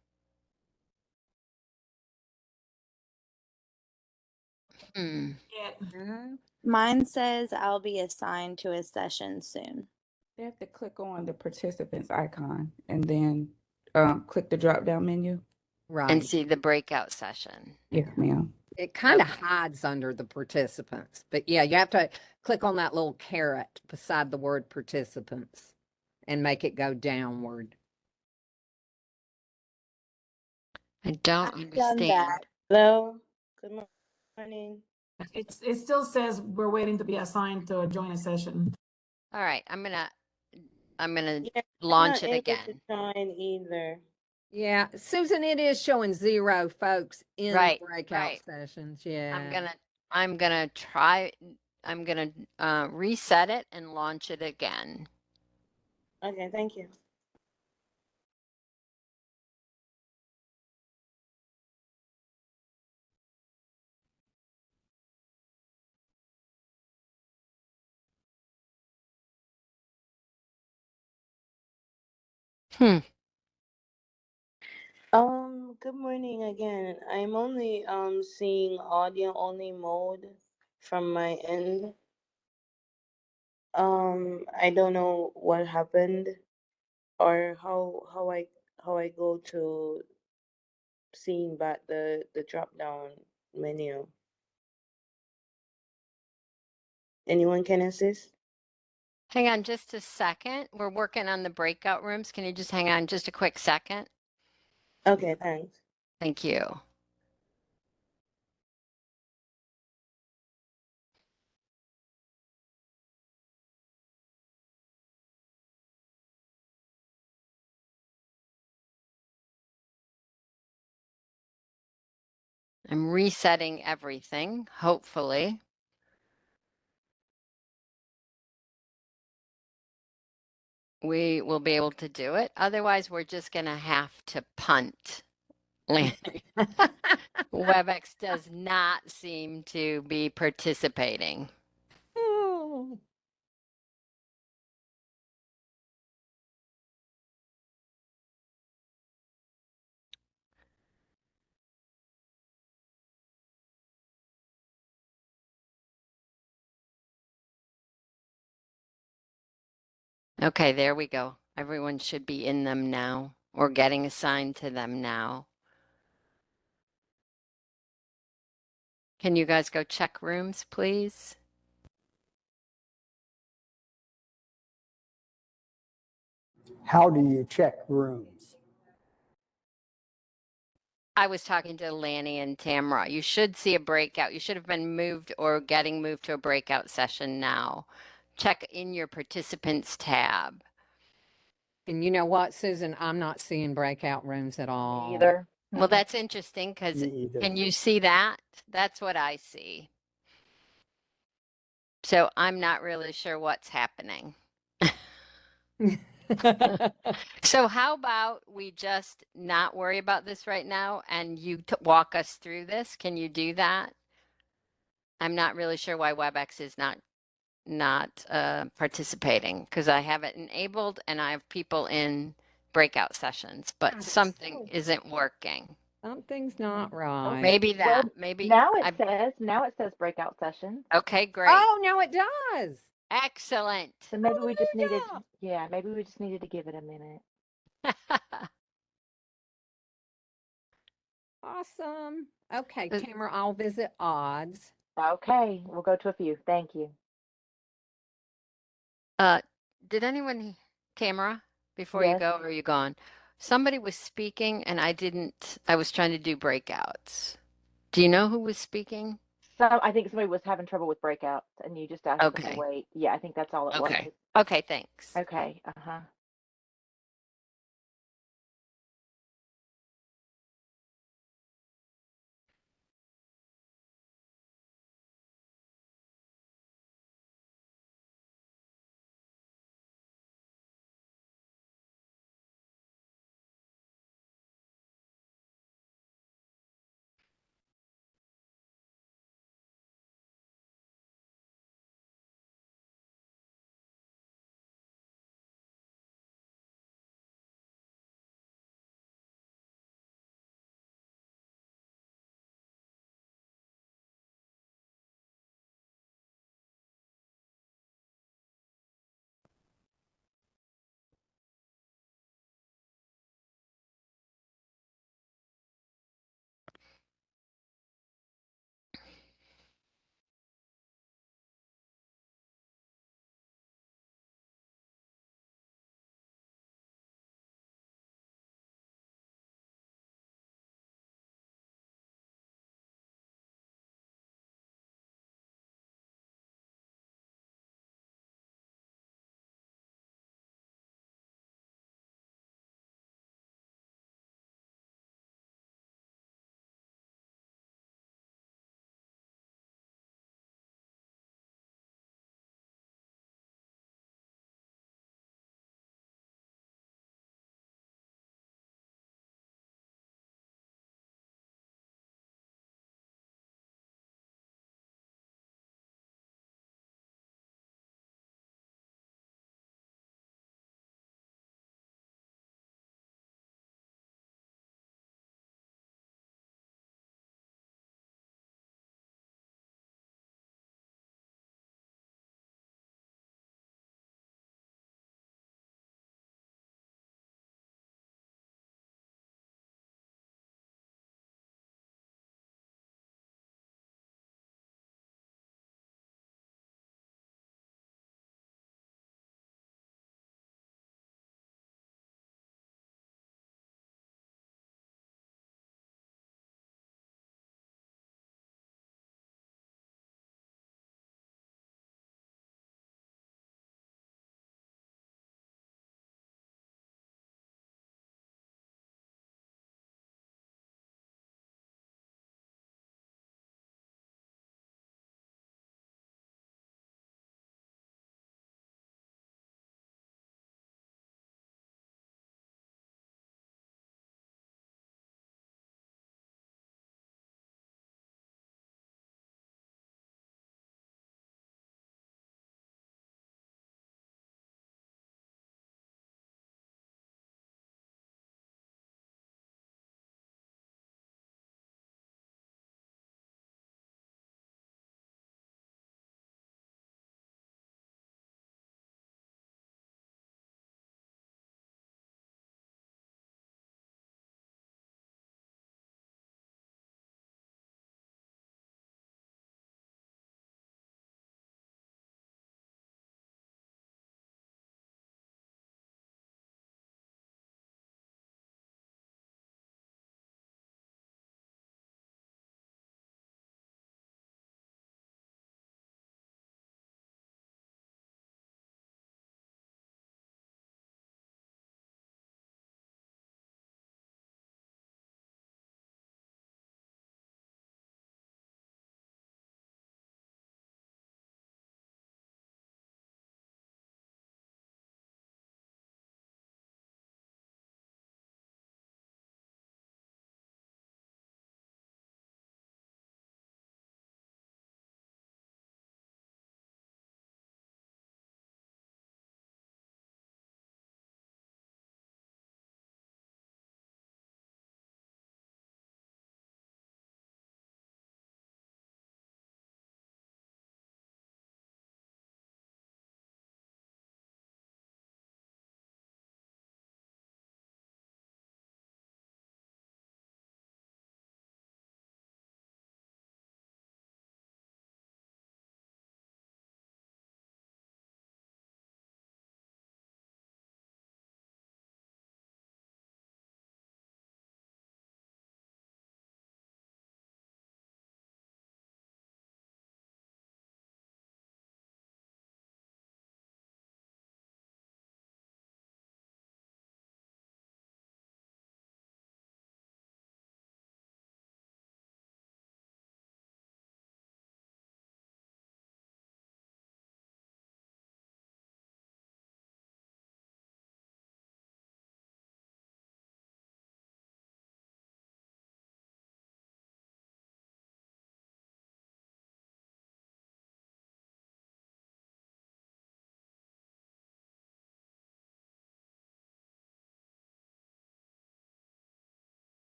Mine says I'll be assigned to a session soon. They have to click on the participants icon and then click the drop down menu? and Right. see the breakout session. Yes, ma'am. It kind of Okay. hides under the participants, but yeah, you have to click on that little caret beside the word participants and make it go downward. I don't I've done understand. that. Hello. Good morning. It still says we're waiting to be assigned to join a session. All right, I'm gonna Yeah, I'm launch not it able to again. join either. Yeah, Susan, it is showing 0 folks in the Right, breakout right. sessions. Yeah. I'm gonna try. I'm gonna reset it and launch it again. Okay, thank you. Hmm. Good morning again. I'm only seeing audio only mode from my end. I don't know what happened or how I go to seeing back the drop down menu. Anyone can assist? Hang on just a second. We're working on the breakout rooms. Can you just hang on just a quick second? Okay, thanks. Thank you. I'm resetting everything, hopefully. We will be able to do it. Otherwise, we're just going to have to punt. WebEx does not seem to be participating. Oh. Okay, there we go. Everyone should be in them now or getting assigned to them now. Can you guys go check rooms, please? How do you check rooms? I was talking to Lanny and Tamara. You should see a breakout. You should have been moved or getting moved to a breakout session now. Check in your participants tab. And you know what, Susan? I'm not seeing breakout rooms at all. Either. Well, that's interesting because Me either. can you see that? That's what I see. So I'm not really sure what's happening. So how about we just not worry about this right now and you walk us through this? Can you do that? I'm not really sure why WebEx is not participating because I have it enabled and I have people in breakout sessions, but something isn't working. Something's not right. Maybe Well, maybe now it says breakout session. okay, great. Oh, no, it does. Excellent. So maybe we just needed, Hallelujah. maybe we just needed to give it a minute. Awesome. Okay, Tamara, I'll visit odds. Okay, we'll go to a few. Thank you. Did anyone, Tamara, before you Yes. go, or are you gone? Somebody was speaking and I was trying to do breakouts. Do you know who was speaking? I think somebody was having trouble with breakouts and you just asked them to Okay. wait. Yeah, I think that's all it was. Okay. Okay, thanks. Okay. Uh-huh.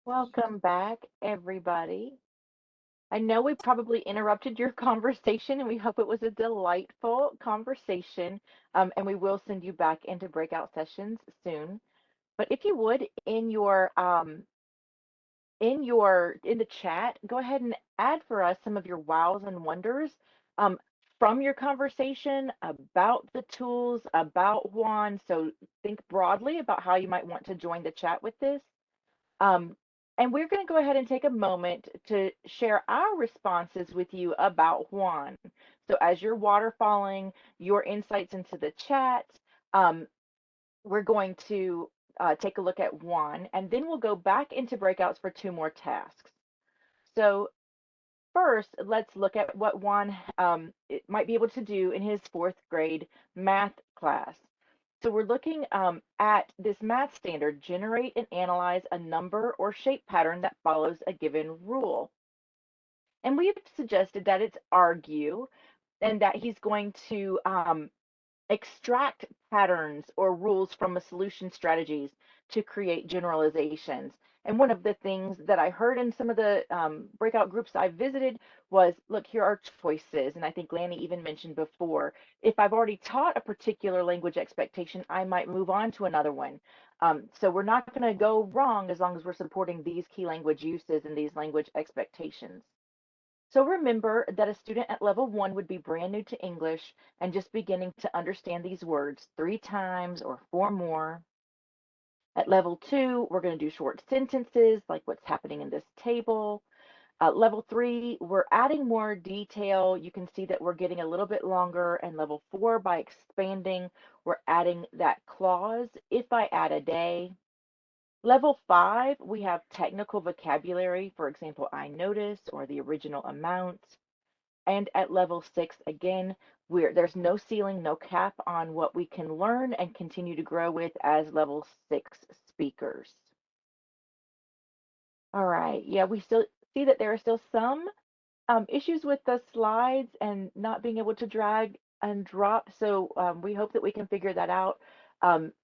Welcome back, everybody. I know we probably interrupted your conversation, and we hope it was a delightful conversation. And we will send you back into breakout sessions soon. But if you would, in the chat, go ahead and add for us some of your wows and wonders um, from your conversation about the tools, about Juan. So think broadly about how you might want to join the chat with this. Um, and we're going to go ahead and take a moment to share our responses with you about Juan. So as you're waterfalling your insights into the chat, um, we're going to take a look at Juan, and then we'll go back into breakouts for 2 more tasks. So first, let's look at what Juan might be able to do in his 4th grade math class. So we're looking at this math standard, generate and analyze a number or shape pattern that follows a given rule. And we've suggested that it's argue, and that he's going to extract patterns or rules from a solution strategies to create generalizations. And one of the things that I heard in some of the breakout groups I visited was, look, here are choices. And I think Lanny even mentioned before, if I've already taught a particular language expectation, I might move on to another one. So we're not going to go wrong as long as we're supporting these key language uses and these language expectations. So remember that a student at level 1 would be brand new to English and just beginning to understand these words 3 times or 4 more. At level 2, we're going to do short sentences like what's happening in this table. Level 3, we're adding more detail. You can see that we're getting a little bit longer. And level 4, by expanding, we're adding that clause, if I add a day. Level 5, we have technical vocabulary, for example, I notice or the original amount. And at level 6, again, there's no ceiling, no cap on what we can learn and continue to grow with as level 6 speakers. All right, yeah, we still see that there are still some issues with the slides and not being able to drag and drop. So we hope that we can figure that out.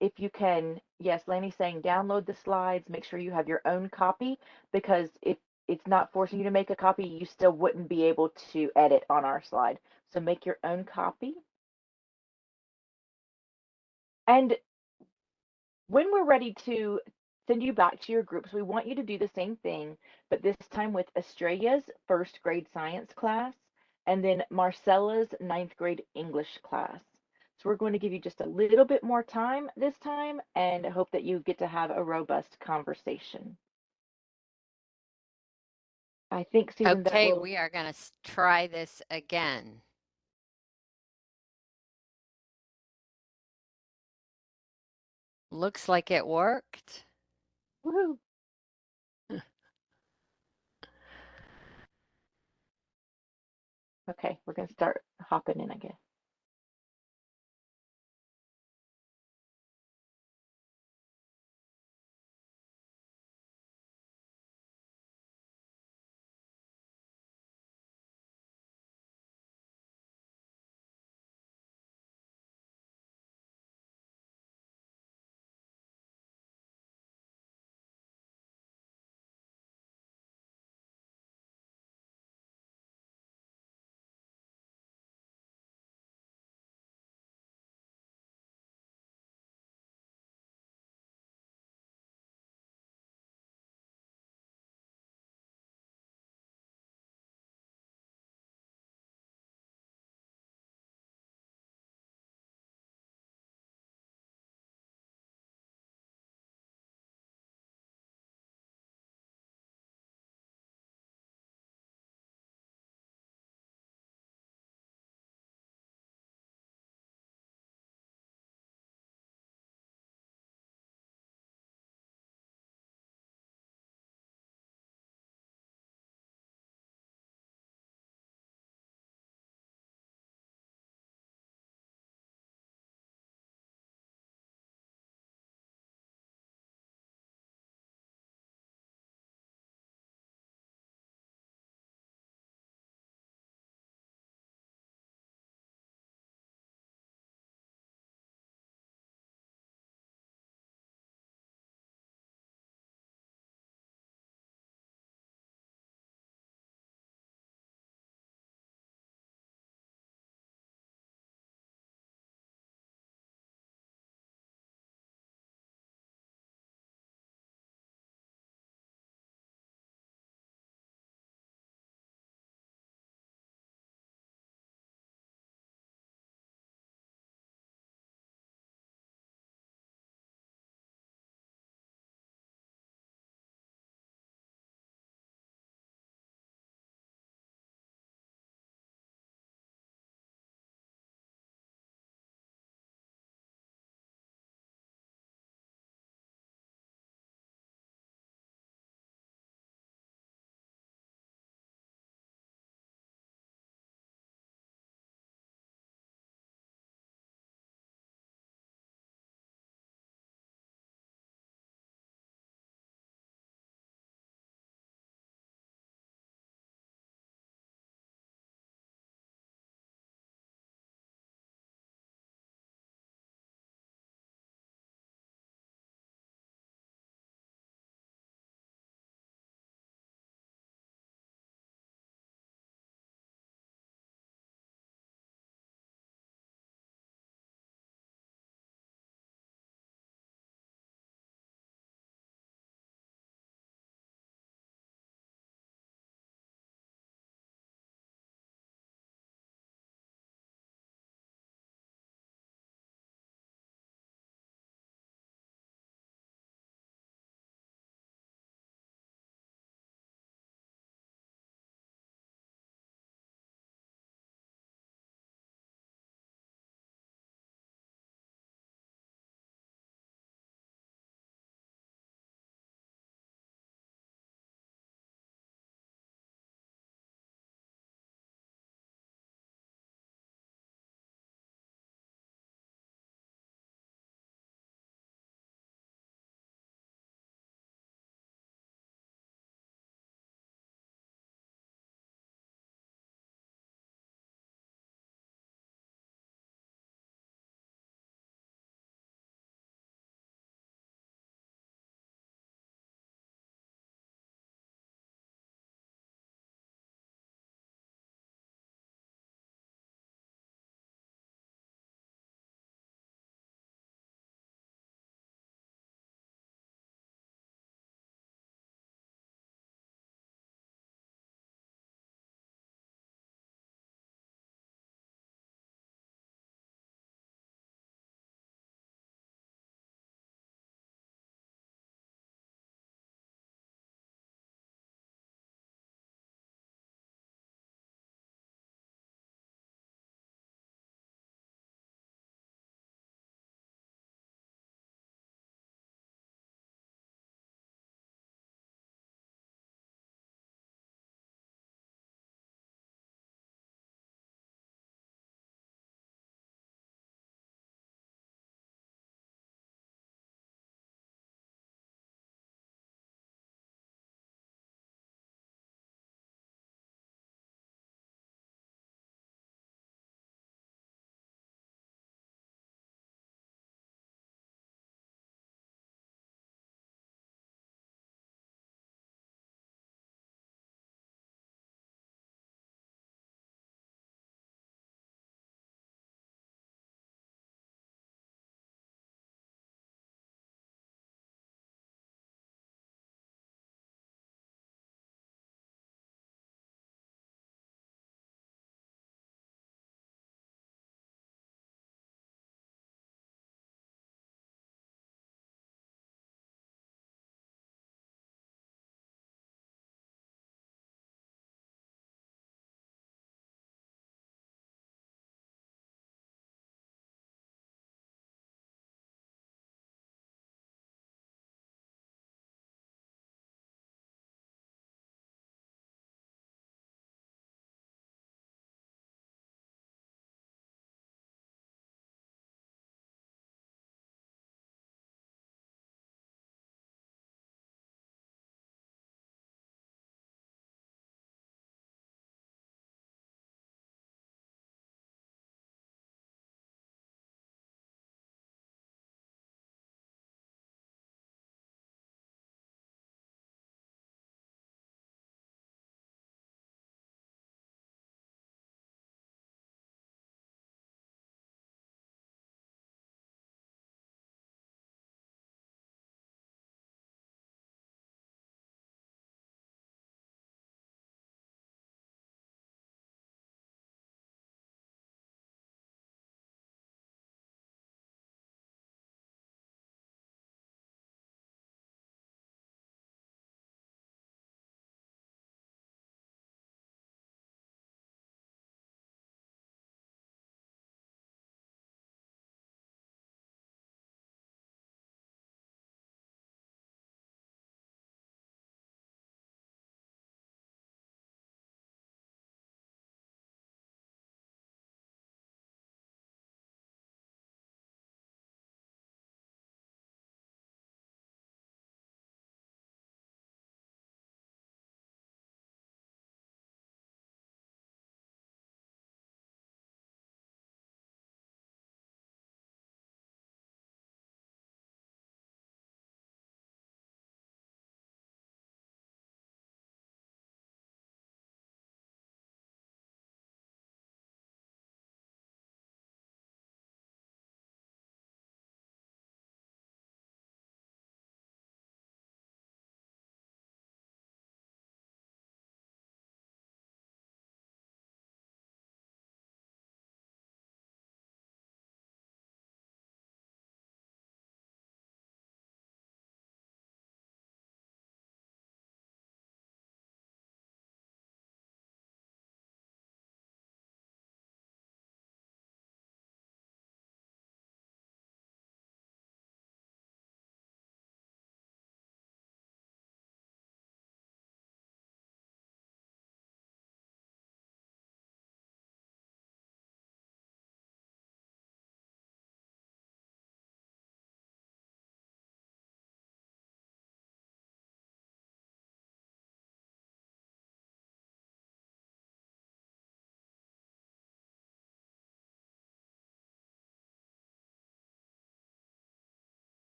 If you can, yes, Lanny's saying download the slides, make sure you have your own copy, because if it's not forcing you to make a copy, you still wouldn't be able to edit on our slide. So make your own copy. And when we're ready to send you back to your groups, we want you to do the same thing, but this time with Estrella's 1st grade science class and then Marcella's 9th grade English class. So we're going to give you just a little bit more time this time and hope that you get to have a robust conversation. I think, Susan, that Okay, will... we are going to try this again. Looks like it worked. Woohoo. Okay, we're going to start hopping in, I guess.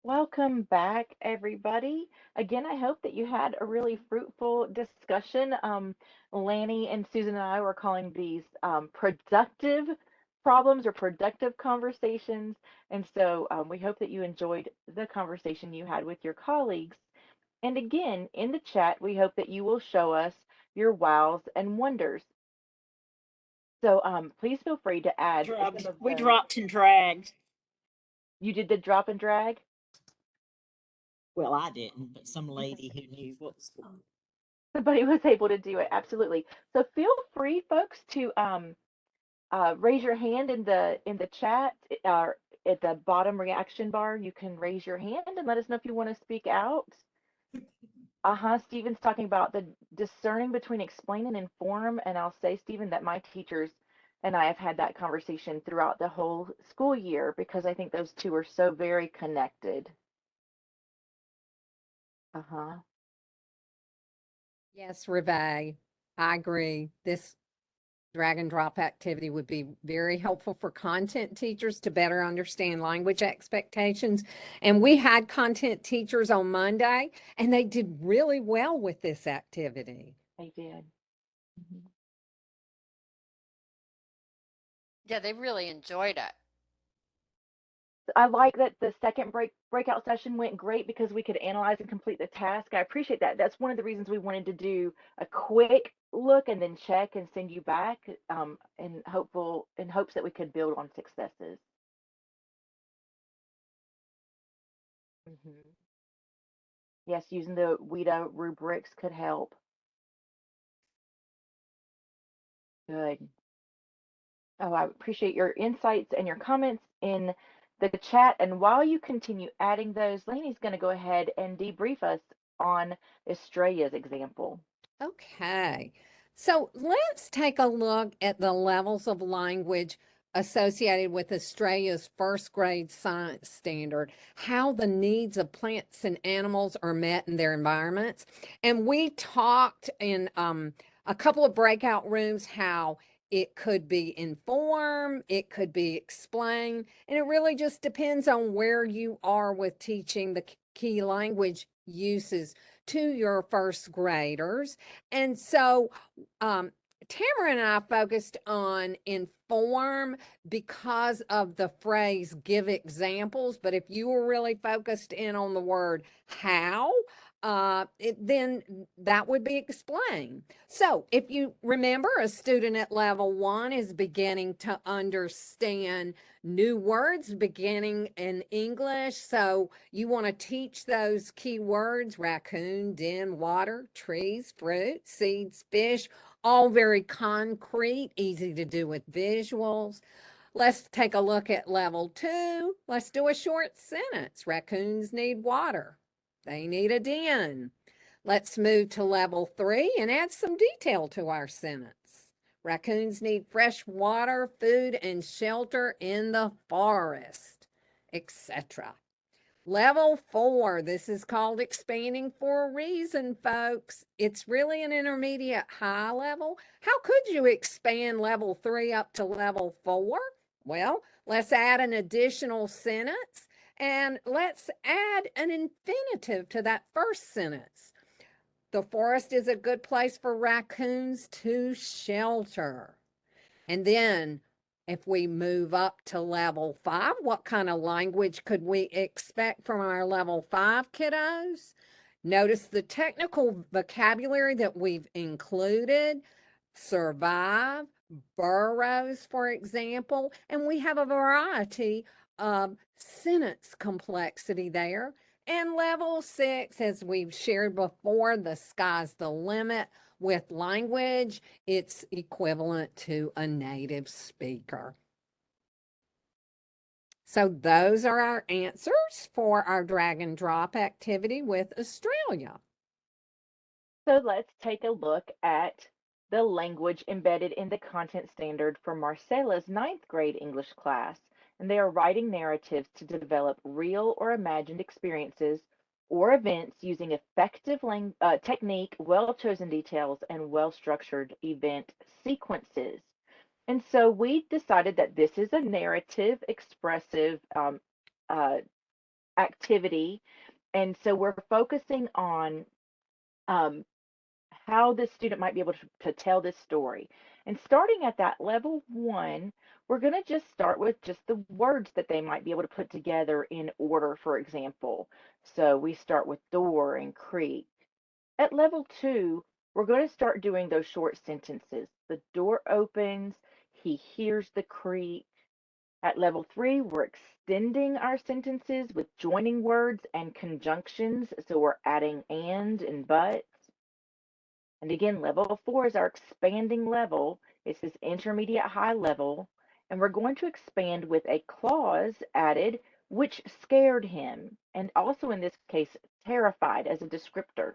Welcome back, everybody. Again, I hope that you had a really fruitful discussion. Lanny and Susan and I were calling these productive problems or productive conversations. And so we hope that you enjoyed the conversation you had with your colleagues. And again, in the chat, we hope that you will show us your wows and wonders. So please feel free to add some of We those. dropped and dragged. You did the drop and drag? Well, I didn't, but some lady who knew what was going on. Somebody was able to do it, absolutely. So feel free, folks, to raise your hand in the chat or at the bottom reaction bar. You can raise your hand and let us know if you want to speak out. Stephen's talking about the discerning between explain and inform, and I'll say, Stephen, that my teachers and I have had that conversation throughout the whole school year because I think those two are so very connected. Yes, Revé, I agree. This drag and drop activity would be very helpful for content teachers to better understand language expectations. And we had content teachers on Monday, and they did really well with this activity. They did. Yeah, they really enjoyed it. I like that the second breakout session went great because we could analyze and complete the task. I appreciate that. That's one of the reasons we wanted to do a quick look and then check and send you back in hopes that we could build on successes. Yes, using the WIDA rubrics could help. Good. Oh, I appreciate your insights and your comments in the chat. And while you continue adding those, Lainey's going to go ahead and debrief us on Estrella's example. Okay, so let's take a look at the levels of language associated with Australia's first grade science standard, how the needs of plants and animals are met in their environments. And we talked in a couple of breakout rooms how it could be inform, it could be explain, and it really just depends on where you are with teaching the key language uses to your first graders. And so Tamara and I focused on inform because of the phrase give examples. But if you were really focused in on the word how, then that would be explain. So if you remember, a student at level 1 is beginning to understand new words beginning in English. So you want to teach those key words: raccoon, den, water, trees, fruit, seeds, fish, all very concrete, easy to do with visuals. Let's take a look at level 2. Let's do a short sentence. Raccoons need water. They need a den. Let's move to level 3 and add some detail to our sentence. Raccoons need fresh water, food, and shelter in the forest, etc. Level 4, this is called expanding for a reason, folks. It's really an intermediate high level. How could you expand level 3 up to level 4? Well, let's add an additional sentence and let's add an infinitive to that first sentence. The forest is a good place for raccoons to shelter. And then if we move up to level 5, what kind of language could we expect from our level 5 kiddos? Notice the technical vocabulary that we've included: survive, burrows, for example, and we have a variety of sentence complexity there. And level 6, as we've shared before, the sky's the limit. With language, it's equivalent to a native speaker. So those are our answers for our drag and drop activity with Australia. So let's take a look at the language embedded in the content standard for Marcella's 9th grade English class. And they are writing narratives to develop real or imagined experiences or events using effective technique, well-chosen details, and well-structured event sequences. And so we decided that this is a narrative expressive activity. And so we're focusing on um, how the student might be able to tell this story. And starting at that level 1, we're going to just start with just the words that they might be able to put together in order, for example. So we start with door and creek. At level 2, we're going to start doing those short sentences. The door opens, he hears the creak. At level 3, we're extending our sentences with joining words and conjunctions. So we're adding and but. And again, level 4 is our expanding level. It's this intermediate high level. And we're going to expand with a clause added, which scared him. And also in this case, terrified as a descriptor.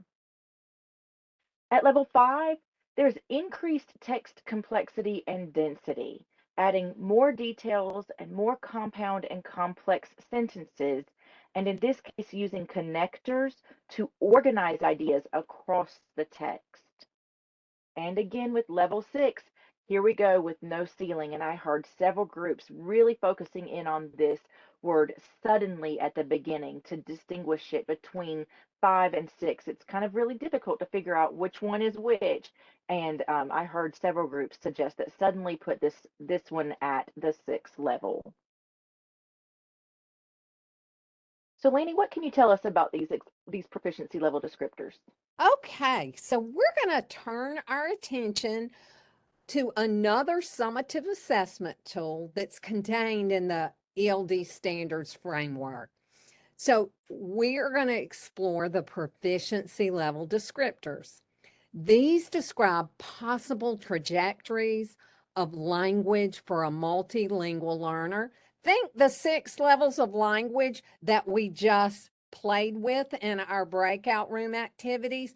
At level 5, there's increased text complexity and density, adding more details and more compound and complex sentences, and in this case, using connectors to organize ideas across the text. And again with level 6, here we go with no ceiling. And I heard several groups really focusing in on this word suddenly at the beginning to distinguish it between 5 and 6. It's kind of really difficult to figure out which one is which. And I heard several groups suggest that suddenly put this one at the 6th level. So Lainey, what can you tell us about these proficiency level descriptors? Okay, so we're going to turn our attention to another summative assessment tool that's contained in the ELD standards framework. So we're going to explore the proficiency level descriptors. These describe possible trajectories of language for a multilingual learner. Think the 6 levels of language that we just played with in our breakout room activities.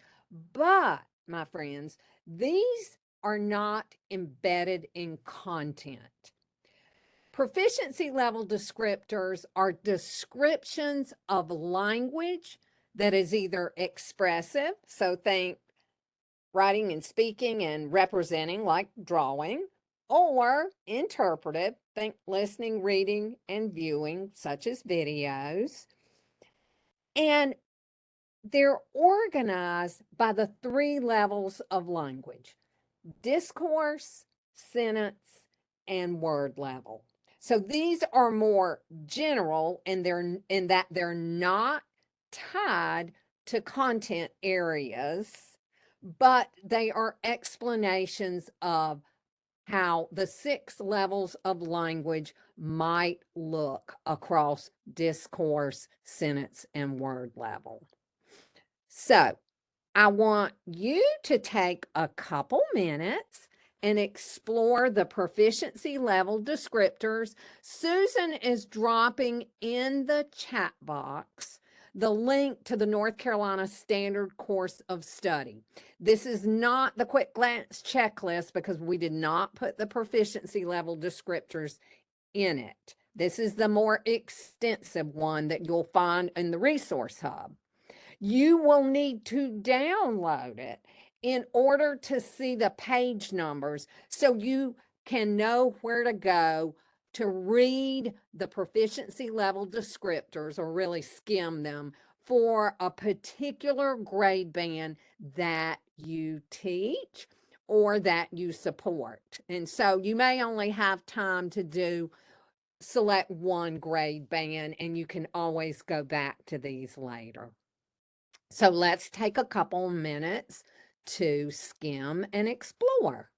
But, my friends, these are not embedded in content. Proficiency level descriptors are descriptions of language that is either expressive, so think writing and speaking and representing, like drawing, or interpretive, think listening, reading, and viewing, such as videos. And they're organized by the 3 levels of language: discourse, sentence, and word level. So these are more general, and they're not tied to content areas, but they are explanations of how the 6 levels of language might look across discourse, sentence, and word level. So I want you to take a couple minutes and explore the proficiency level descriptors. Susan is dropping in the chat box the link to the North Carolina Standard Course of Study. This is not the quick glance checklist because we did not put the proficiency level descriptors in it. This is the more extensive one that you'll find in the resource hub. You will need to download it in order to see the page numbers so you can know where to go to read the proficiency level descriptors, or really skim them, for a particular grade band that you teach or that you support. And so you may only have time to select one grade band, and you can always go back to these later. So let's take a couple minutes to skim and explore.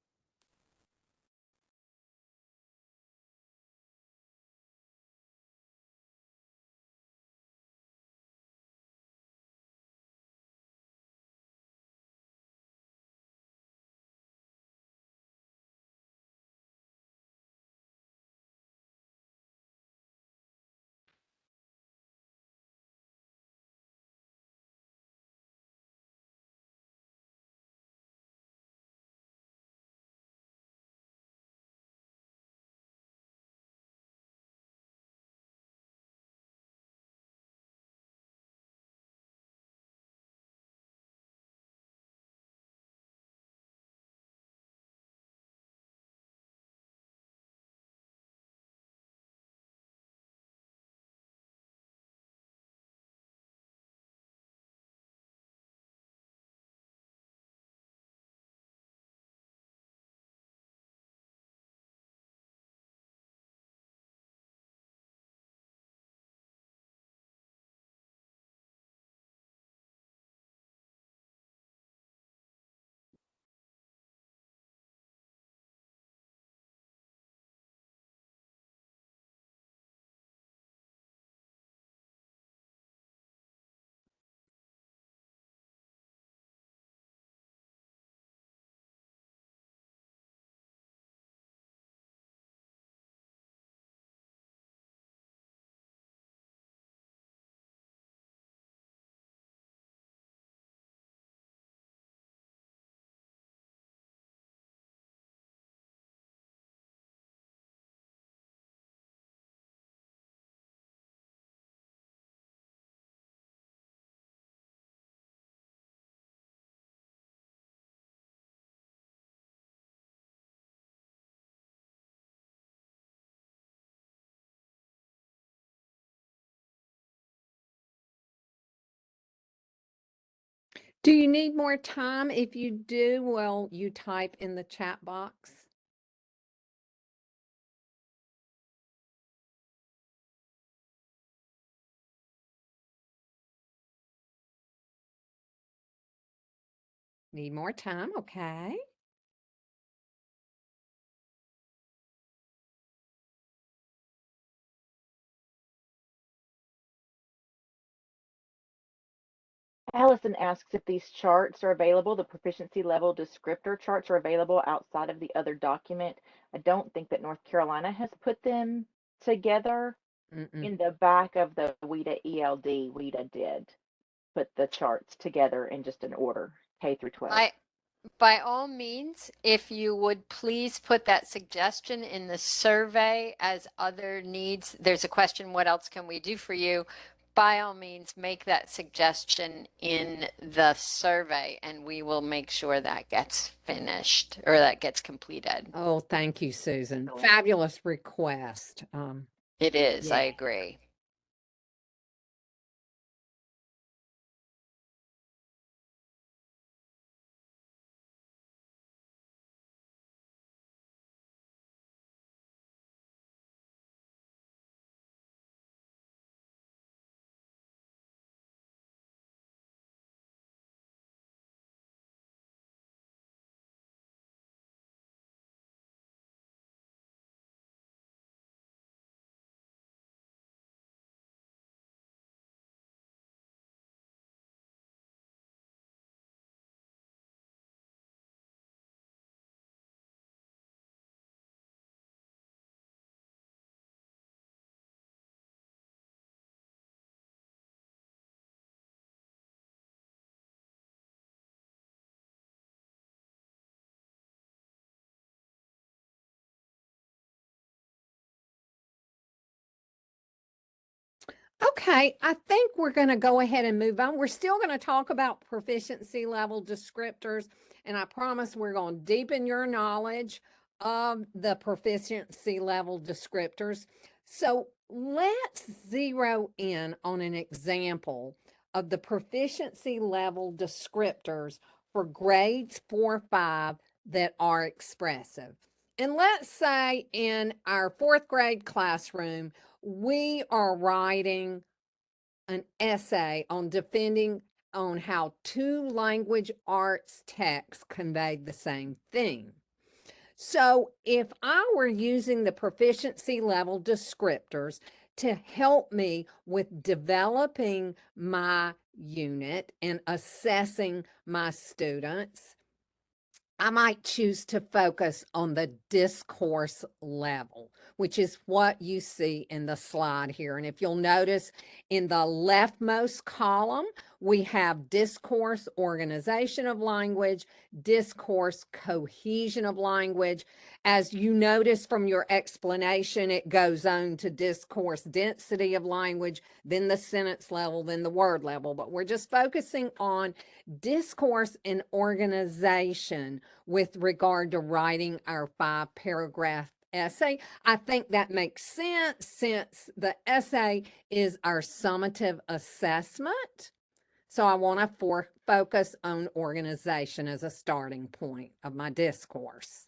Do you need more time? If you do, well, you type in the chat box. Need more time? Okay. Allison asks if these charts are available, the proficiency level descriptor charts are available outside of the other document. I don't think that North Carolina has put them together. In the back of the WIDA ELD, WIDA did put the charts together in just an order, K through 12. By all means, if you would please put that suggestion in the survey as other needs. There's a question, what else can we do for you? By all means, make that suggestion in the survey and we will make sure that gets finished or that gets completed. Oh, thank you, Susan. Fabulous request. It is, I yeah. agree. Okay, I think we're going to go ahead and move on. We're still going to talk about proficiency level descriptors, and I promise we're going to deepen your knowledge of the proficiency level descriptors. So let's zero in on an example of the proficiency level descriptors for grades 4-5 that are expressive. And let's say in our 4th grade classroom, we are writing an essay on defending on how 2 language arts texts conveyed the same thing. So if I were using the proficiency level descriptors to help me with developing my unit and assessing my students, I might choose to focus on the discourse level, which is what you see in the slide here. And if you'll notice in the leftmost column, we have discourse organization of language, discourse cohesion of language. As you notice from your explanation, it goes on to discourse density of language, then the sentence level, then the word level. But we're just focusing on discourse and organization with regard to writing our 5-paragraph essay. I think that makes sense since the essay is our summative assessment. So I want to focus on organization as a starting point of my discourse.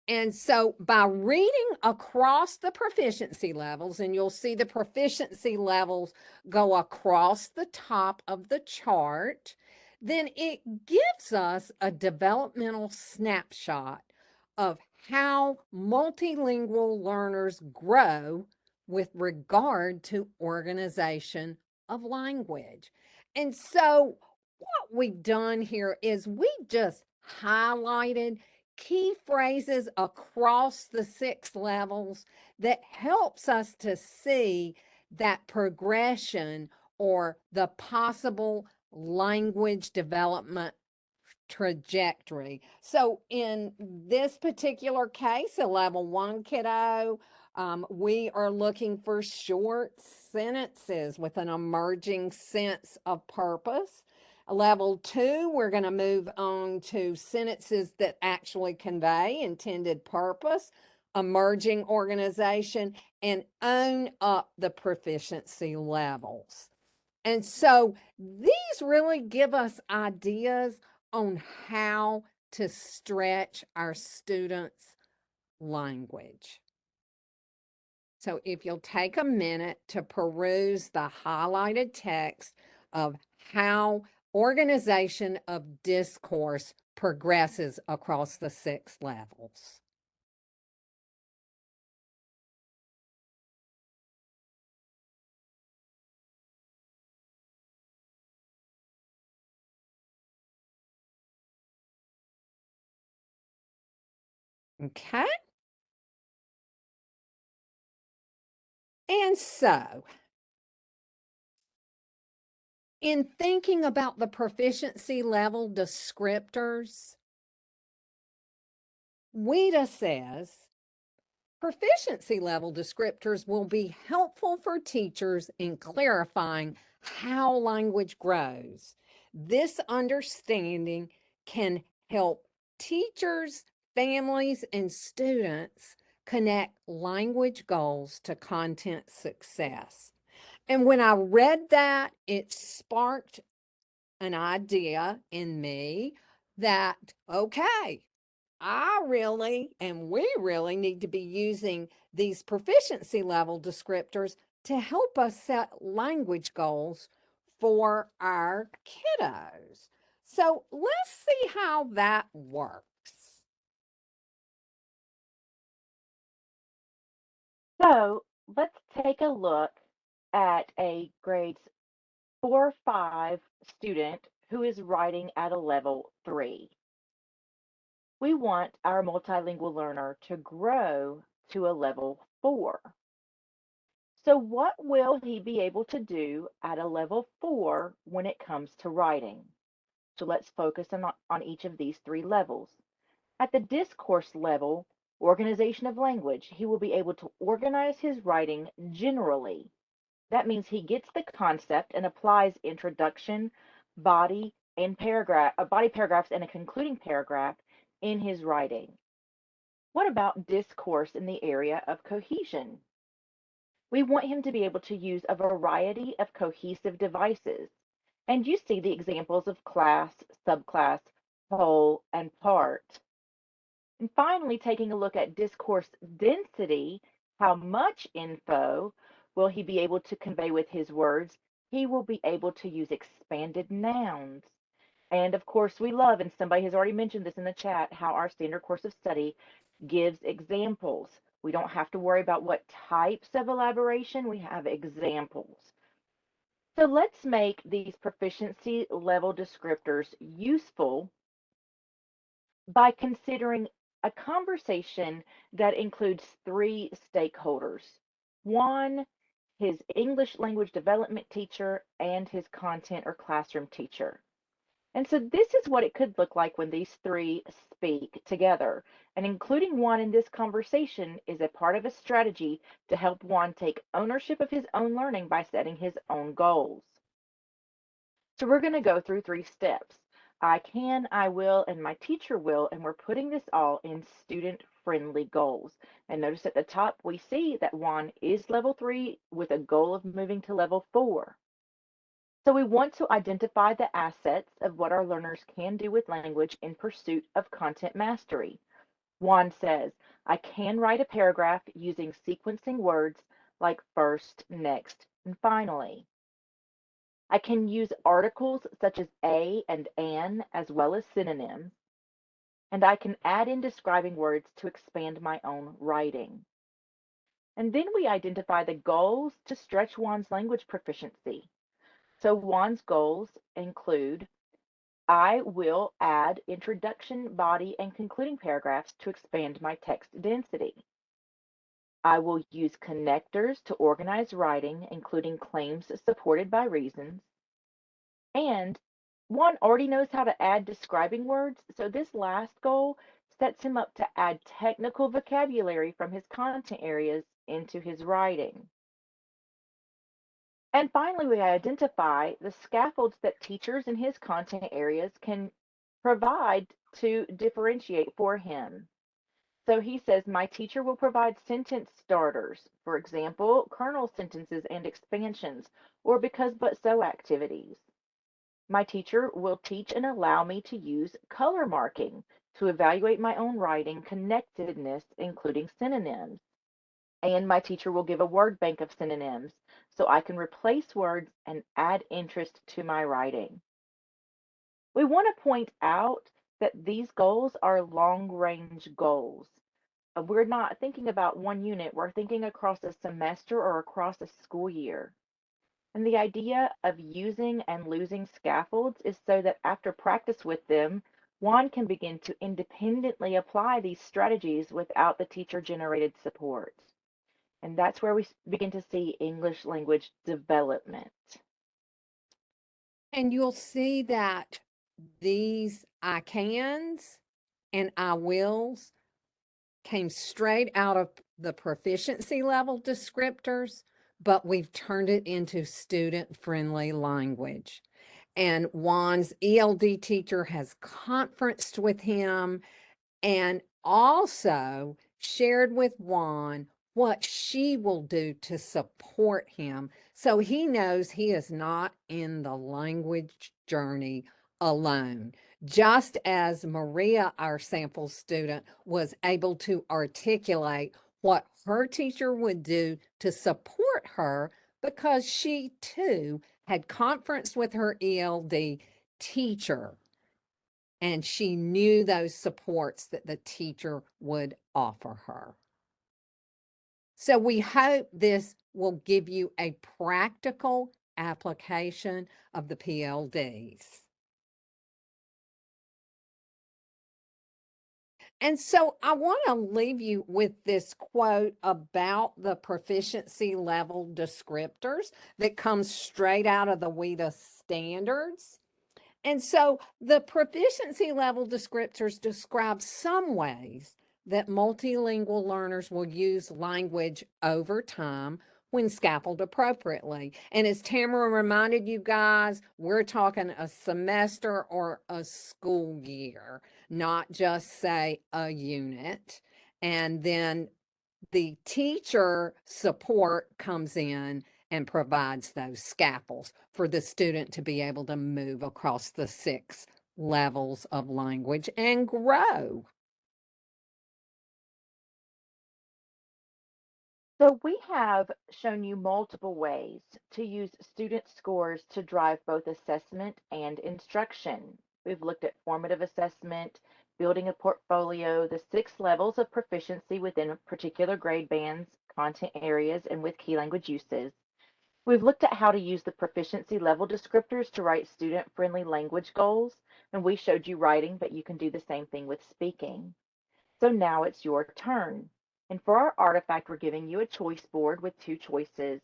And so by reading across the proficiency levels, and you'll see the proficiency levels go across the top of the chart, then it gives us a developmental snapshot of how multilingual learners grow with regard to organization of language. And so what we've done here is we just highlighted key phrases across the 6 levels that helps us to see that progression or the possible language development trajectory. So in this particular case, a level 1 kiddo, we are looking for short sentences with an emerging sense of purpose. Level 2, we're going to move on to sentences that actually convey intended purpose, emerging organization, and own up the proficiency levels. And so these really give us ideas on how to stretch our students' language. So if you'll take a minute to peruse the highlighted text of how organization of discourse progresses across the 6 levels. Okay. And so, in thinking about the proficiency level descriptors, WIDA says proficiency level descriptors will be helpful for teachers in clarifying how language grows. This understanding can help teachers, families, and students connect language goals to content success. And when I read that, it sparked an idea in me that, okay, I really and we really need to be using these proficiency level descriptors to help us set language goals for our kiddos. So let's see how that works. So let's take a look at a grades 4-5 student who is writing at a level 3. We want our multilingual learner to grow to a level 4. So what will he be able to do at a level 4 when it comes to writing? So let's focus on each of these 3 levels. At the discourse level, organization of language, he will be able to organize his writing generally. That means he gets the concept and applies introduction, body, and body paragraphs and a concluding paragraph in his writing. What about discourse in the area of cohesion? We want him to be able to use a variety of cohesive devices. And you see the examples of class, subclass, whole, and part. And finally, taking a look at discourse density, how much info will he be able to convey with his words? He will be able to use expanded nouns. And of course, we love, and somebody has already mentioned this in the chat, how our standard course of study gives examples. We don't have to worry about what types of elaboration, we have examples. So let's make these proficiency level descriptors useful by considering a conversation that includes 3 stakeholders. One, his English language development teacher and his content or classroom teacher. And so this is what it could look like when these 3 speak together. And including Juan in this conversation is a part of a strategy to help Juan take ownership of his own learning by setting his own goals. So we're going to go through 3 steps. I can, I will, and my teacher will, and we're putting this all in student-friendly goals. And notice at the top, we see that Juan is level 3 with a goal of moving to level 4. So we want to identify the assets of what our learners can do with language in pursuit of content mastery. Juan says, I can write a paragraph using sequencing words like first, next, and finally. I can use articles such as a and an as well as synonyms, and I can add in describing words to expand my own writing. And then we identify the goals to stretch Juan's language proficiency. So Juan's goals include, I will add introduction, body, and concluding paragraphs to expand my text density. I will use connectors to organize writing, including claims supported by reasons. And Juan already knows how to add describing words, so this last goal sets him up to add technical vocabulary from his content areas into his writing. And finally, we identify the scaffolds that teachers in his content areas can provide to differentiate for him. So he says, my teacher will provide sentence starters, for example, kernel sentences and expansions, or because but so activities. My teacher will teach and allow me to use color marking to evaluate my own writing connectedness, including synonyms. And my teacher will give a word bank of synonyms so I can replace words and add interest to my writing. We want to point out that these goals are long range goals. We're not thinking about one unit, we're thinking across a semester or across a school year. And the idea of using and losing scaffolds is so that after practice with them, Juan can begin to independently apply these strategies without the teacher generated support. And that's where we begin to see English language development. And you'll see that these I cans and I wills came straight out of the proficiency level descriptors, but we've turned it into student-friendly language. And Juan's ELD teacher has conferenced with him and also shared with Juan what she will do to support him so he knows he is not in the language journey alone. Just as Maria, our sample student, was able to articulate what her teacher would do to support her because she too had conference with her ELD teacher and she knew those supports that the teacher would offer her. So we hope this will give you a practical application of the PLDs. And so I want to leave you with this quote about the proficiency level descriptors that comes straight out of the WIDA standards. And so the proficiency level descriptors describe some ways that multilingual learners will use language over time when scaffolded appropriately. And as Tamara reminded you guys, we're talking a semester or a school year, not just say a unit. And then the teacher support comes in and provides those scaffolds for the student to be able to move across the 6 levels of language and grow. So we have shown you multiple ways to use student scores to drive both assessment and instruction. We've looked at formative assessment, building a portfolio, the 6 levels of proficiency within particular grade bands, content areas, and with key language uses. We've looked at how to use the proficiency level descriptors to write student-friendly language goals, and we showed you writing, but you can do the same thing with speaking. So now it's your turn. And for our artifact, we're giving you a choice board with 2 choices.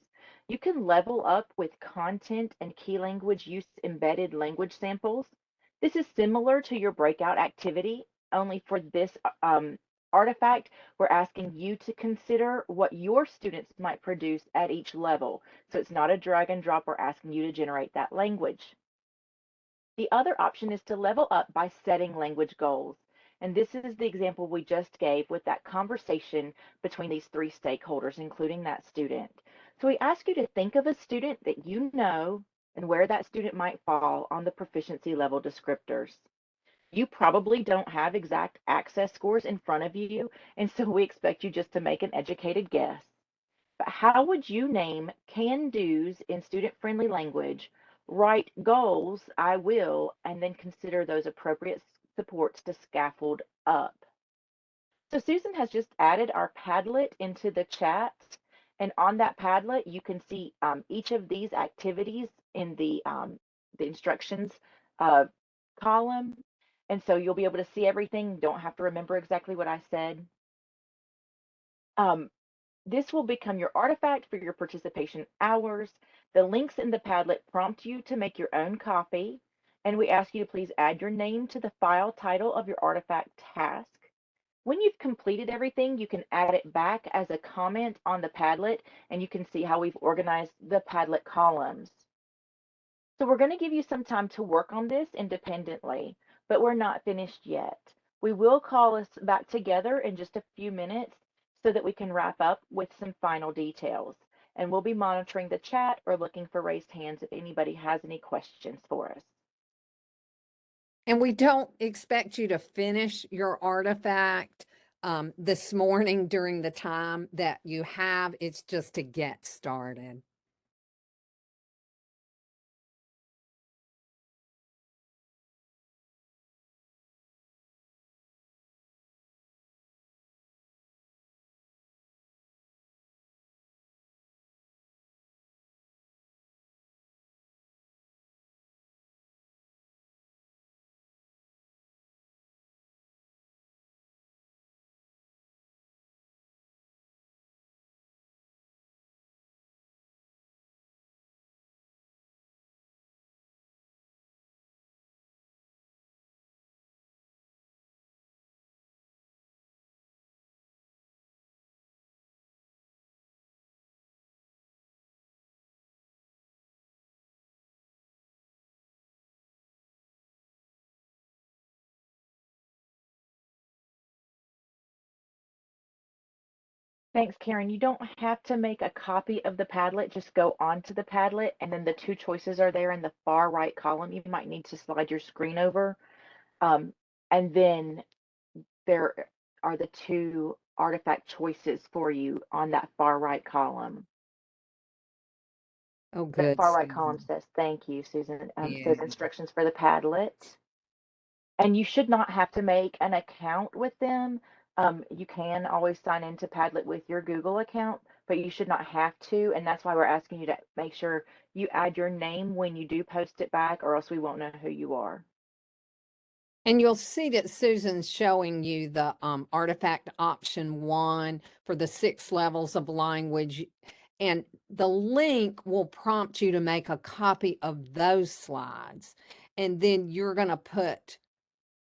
You can level up with content and key language use embedded language samples. This is similar to your breakout activity, only for this artifact, we're asking you to consider what your students might produce at each level. So it's not a drag and drop, we're asking you to generate that language. The other option is to level up by setting language goals. And this is the example we just gave with that conversation between these 3 stakeholders, including that student. So we ask you to think of a student that you know and where that student might fall on the proficiency level descriptors. You probably don't have exact access scores in front of you, and so we expect you just to make an educated guess. But how would you name can-dos in student-friendly language, write goals, I will, and then consider those appropriate supports to scaffold up? So Susan has just added our Padlet into the chat. And on that Padlet, you can see each of these activities in the instructions column. And so you'll be able to see everything. Don't have to remember exactly what I said. This will become your artifact for your participation hours. The links in the Padlet prompt you to make your own copy. And we ask you to please add your name to the file title of your artifact task. When you've completed everything, you can add it back as a comment on the Padlet, and you can see how we've organized the Padlet columns. So we're going to give you some time to work on this independently, but we're not finished yet. We will call us back together in just a few minutes so that we can wrap up with some final details. And we'll be monitoring the chat or looking for raised hands if anybody has any questions for us. And we don't expect you to finish your artifact this morning during the time that you have. It's just to get started. Thanks, Karen. You don't have to make a copy of the Padlet. Just go onto the Padlet, and then the two choices are there in the far right column. You might need to slide your screen over. And then there are the two artifact choices for you on that far right column. Oh, The good. far right column Susan. says, thank you, Susan. Yeah. Says instructions for the Padlet. And you should not have to make an account with them. You can always sign into Padlet with your Google account, but you should not have to. And that's why we're asking you to make sure you add your name when you do post it back, or else we won't know who you are. And you'll see that Susan's showing you the artifact option 1 for the 6 levels of language. And the link will prompt you to make a copy of those slides. And then you're going to put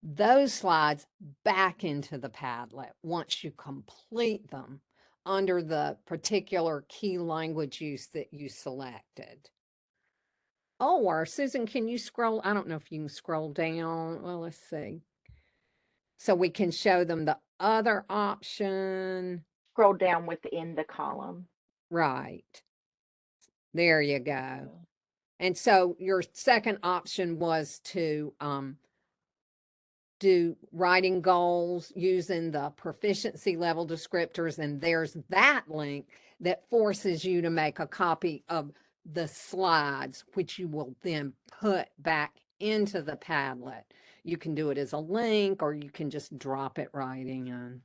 those slides back into the Padlet once you complete them under the particular key language use that you selected. Or Susan, can you scroll? I don't know if you can scroll down. Well, let's see. So we can show them the other option. Scroll down within the column. Right. There you go. And so your second option was to do writing goals using the proficiency level descriptors. And there's that link that forces you to make a copy of the slides, which you will then put back into the Padlet. You can do it as a link, or you can just drop it right in.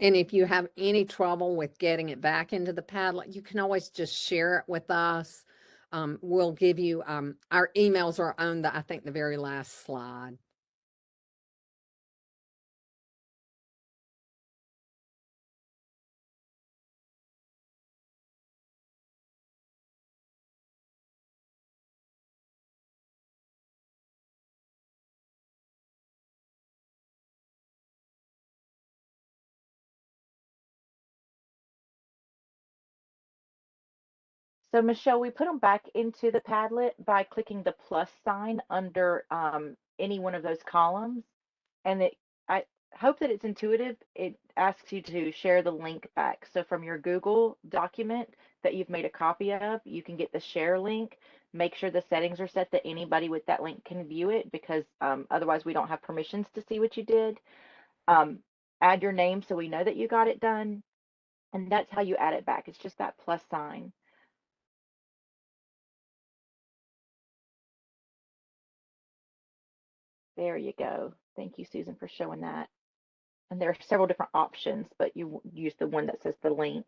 And if you have any trouble with getting it back into the Padlet, you can always just share it with us. We'll give you, our emails are on the, I think, the very last slide. So Michelle, we put them back into the Padlet by clicking the plus sign under any one of those columns. And I hope that it's intuitive. It asks you to share the link back. So from your Google document that you've made a copy of, you can get the share link. Make sure the settings are set that anybody with that link can view it, because otherwise we don't have permissions to see what you did. Add your name so we know that you got it done. And that's how you add it back. It's just that plus sign. There you go. Thank you, Susan, for showing that. And there are several different options, but you use the one that says the link.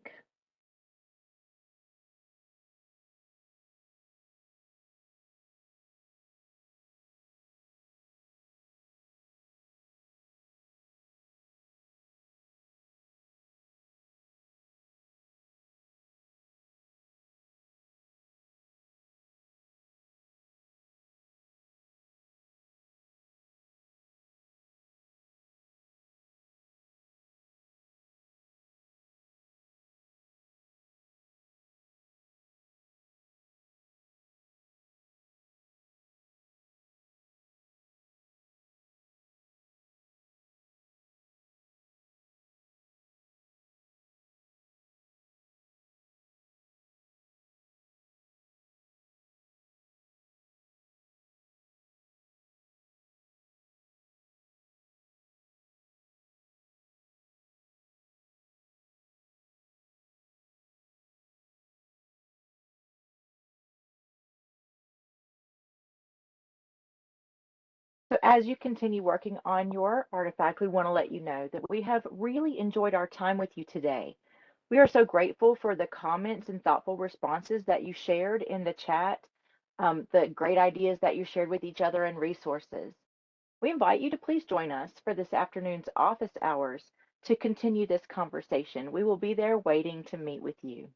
So as you continue working on your artifact, we want to let you know that we have really enjoyed our time with you today. We are so grateful for the comments and thoughtful responses that you shared in the chat, the great ideas that you shared with each other and resources. We invite you to please join us for this afternoon's office hours to continue this conversation. We will be there waiting to meet with you.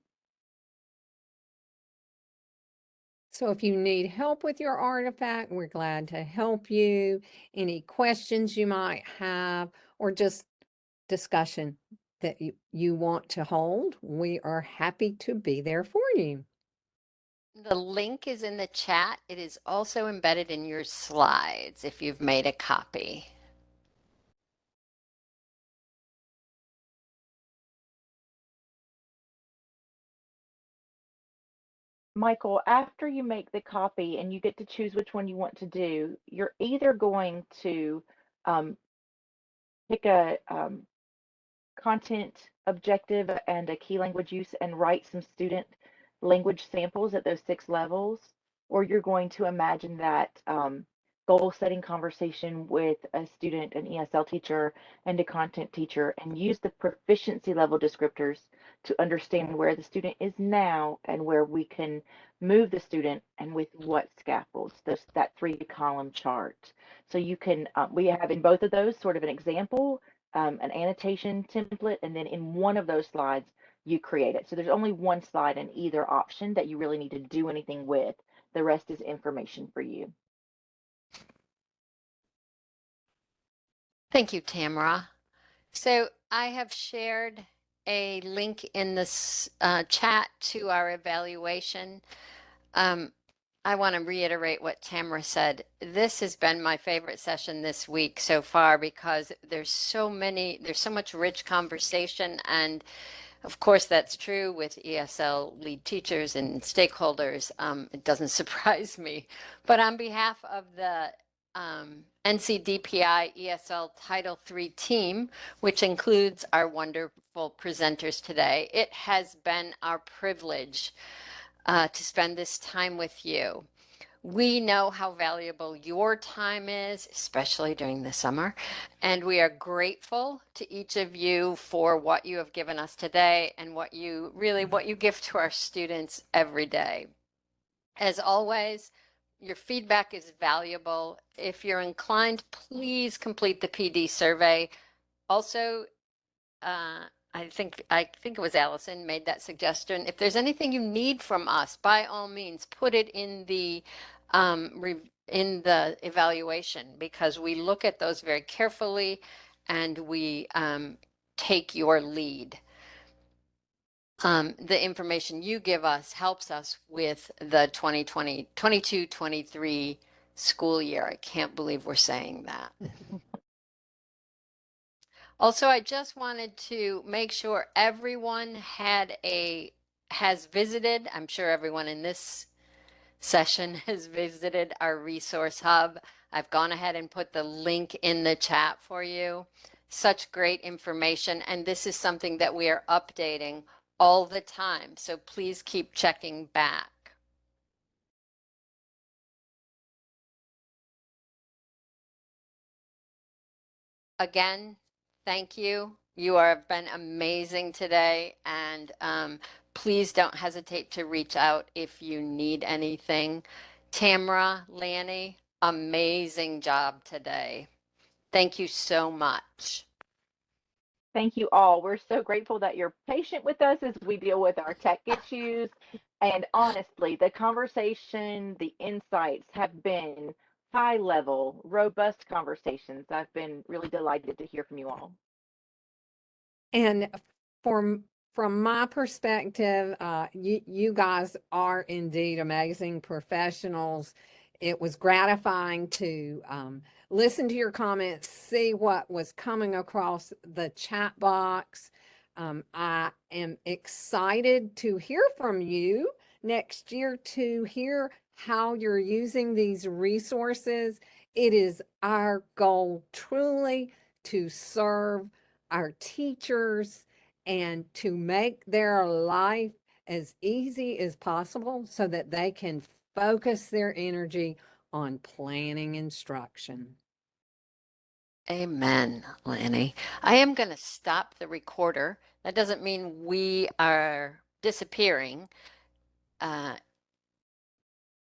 So if you need help with your artifact, we're glad to help you. Any questions you might have, or just discussion that you want to hold, we are happy to be there for you. The link is in the chat. It is also embedded in your slides if you've made a copy. Michael, after you make the copy and you get to choose which one you want to do, you're either going to pick a content objective and a key language use and write some student language samples at those 6 levels, or you're going to imagine that goal setting conversation with a student, an ESL teacher, and a content teacher, and use the proficiency level descriptors to understand where the student is now and where we can move the student and with what scaffolds, that 3-column chart. So you can, we have in both of those sort of an example, an annotation template, and then in one of those slides, you create it. So there's only one slide in either option that you really need to do anything with. The rest is information for you. Thank you, Tamara. So I have shared a link in this chat to our evaluation. I want to reiterate what Tamara said. This has been my favorite session this week so far because there's so much rich conversation, and of course that's true with ESL lead teachers and stakeholders. It doesn't surprise me, but on behalf of the NC DPI ESL Title III team, which includes our wonderful presenters today, it has been our privilege to spend this time with you. We know how valuable your time is, especially during the summer, and we are grateful to each of you for what you have given us today and what you give to our students every day. As always, your feedback is valuable. If you're inclined, please complete the PD survey. Also, I think it was Allison made that suggestion. If there's anything you need from us, by all means, put it in the evaluation, because we look at those very carefully and we take your lead. The information you give us helps us with the 2022-23 school year. I can't believe we're saying that. Also, I just wanted to make sure everyone has visited. I'm sure everyone in this session has visited our resource hub. I've gone ahead and put the link in the chat for you. Such great information, and this is something that we are updating all the time, so please keep checking back. Again, thank you. You have been amazing today, and please don't hesitate to reach out if you need anything. Tamara, Lanny, amazing job today. Thank you so much. Thank you all. We're so grateful that you're patient with us as we deal with our tech issues. And honestly, the conversation, the insights have been high level, robust conversations. I've been really delighted to hear from you all. And from my perspective, you guys are indeed amazing professionals. It was gratifying to listen to your comments, see what was coming across the chat box. I am excited to hear from you next year to hear how you're using these resources. It is our goal truly to serve our teachers and to make their life as easy as possible so that they can focus their energy on planning instruction. Amen, Lanny. I am going to stop the recorder. That doesn't mean we are disappearing.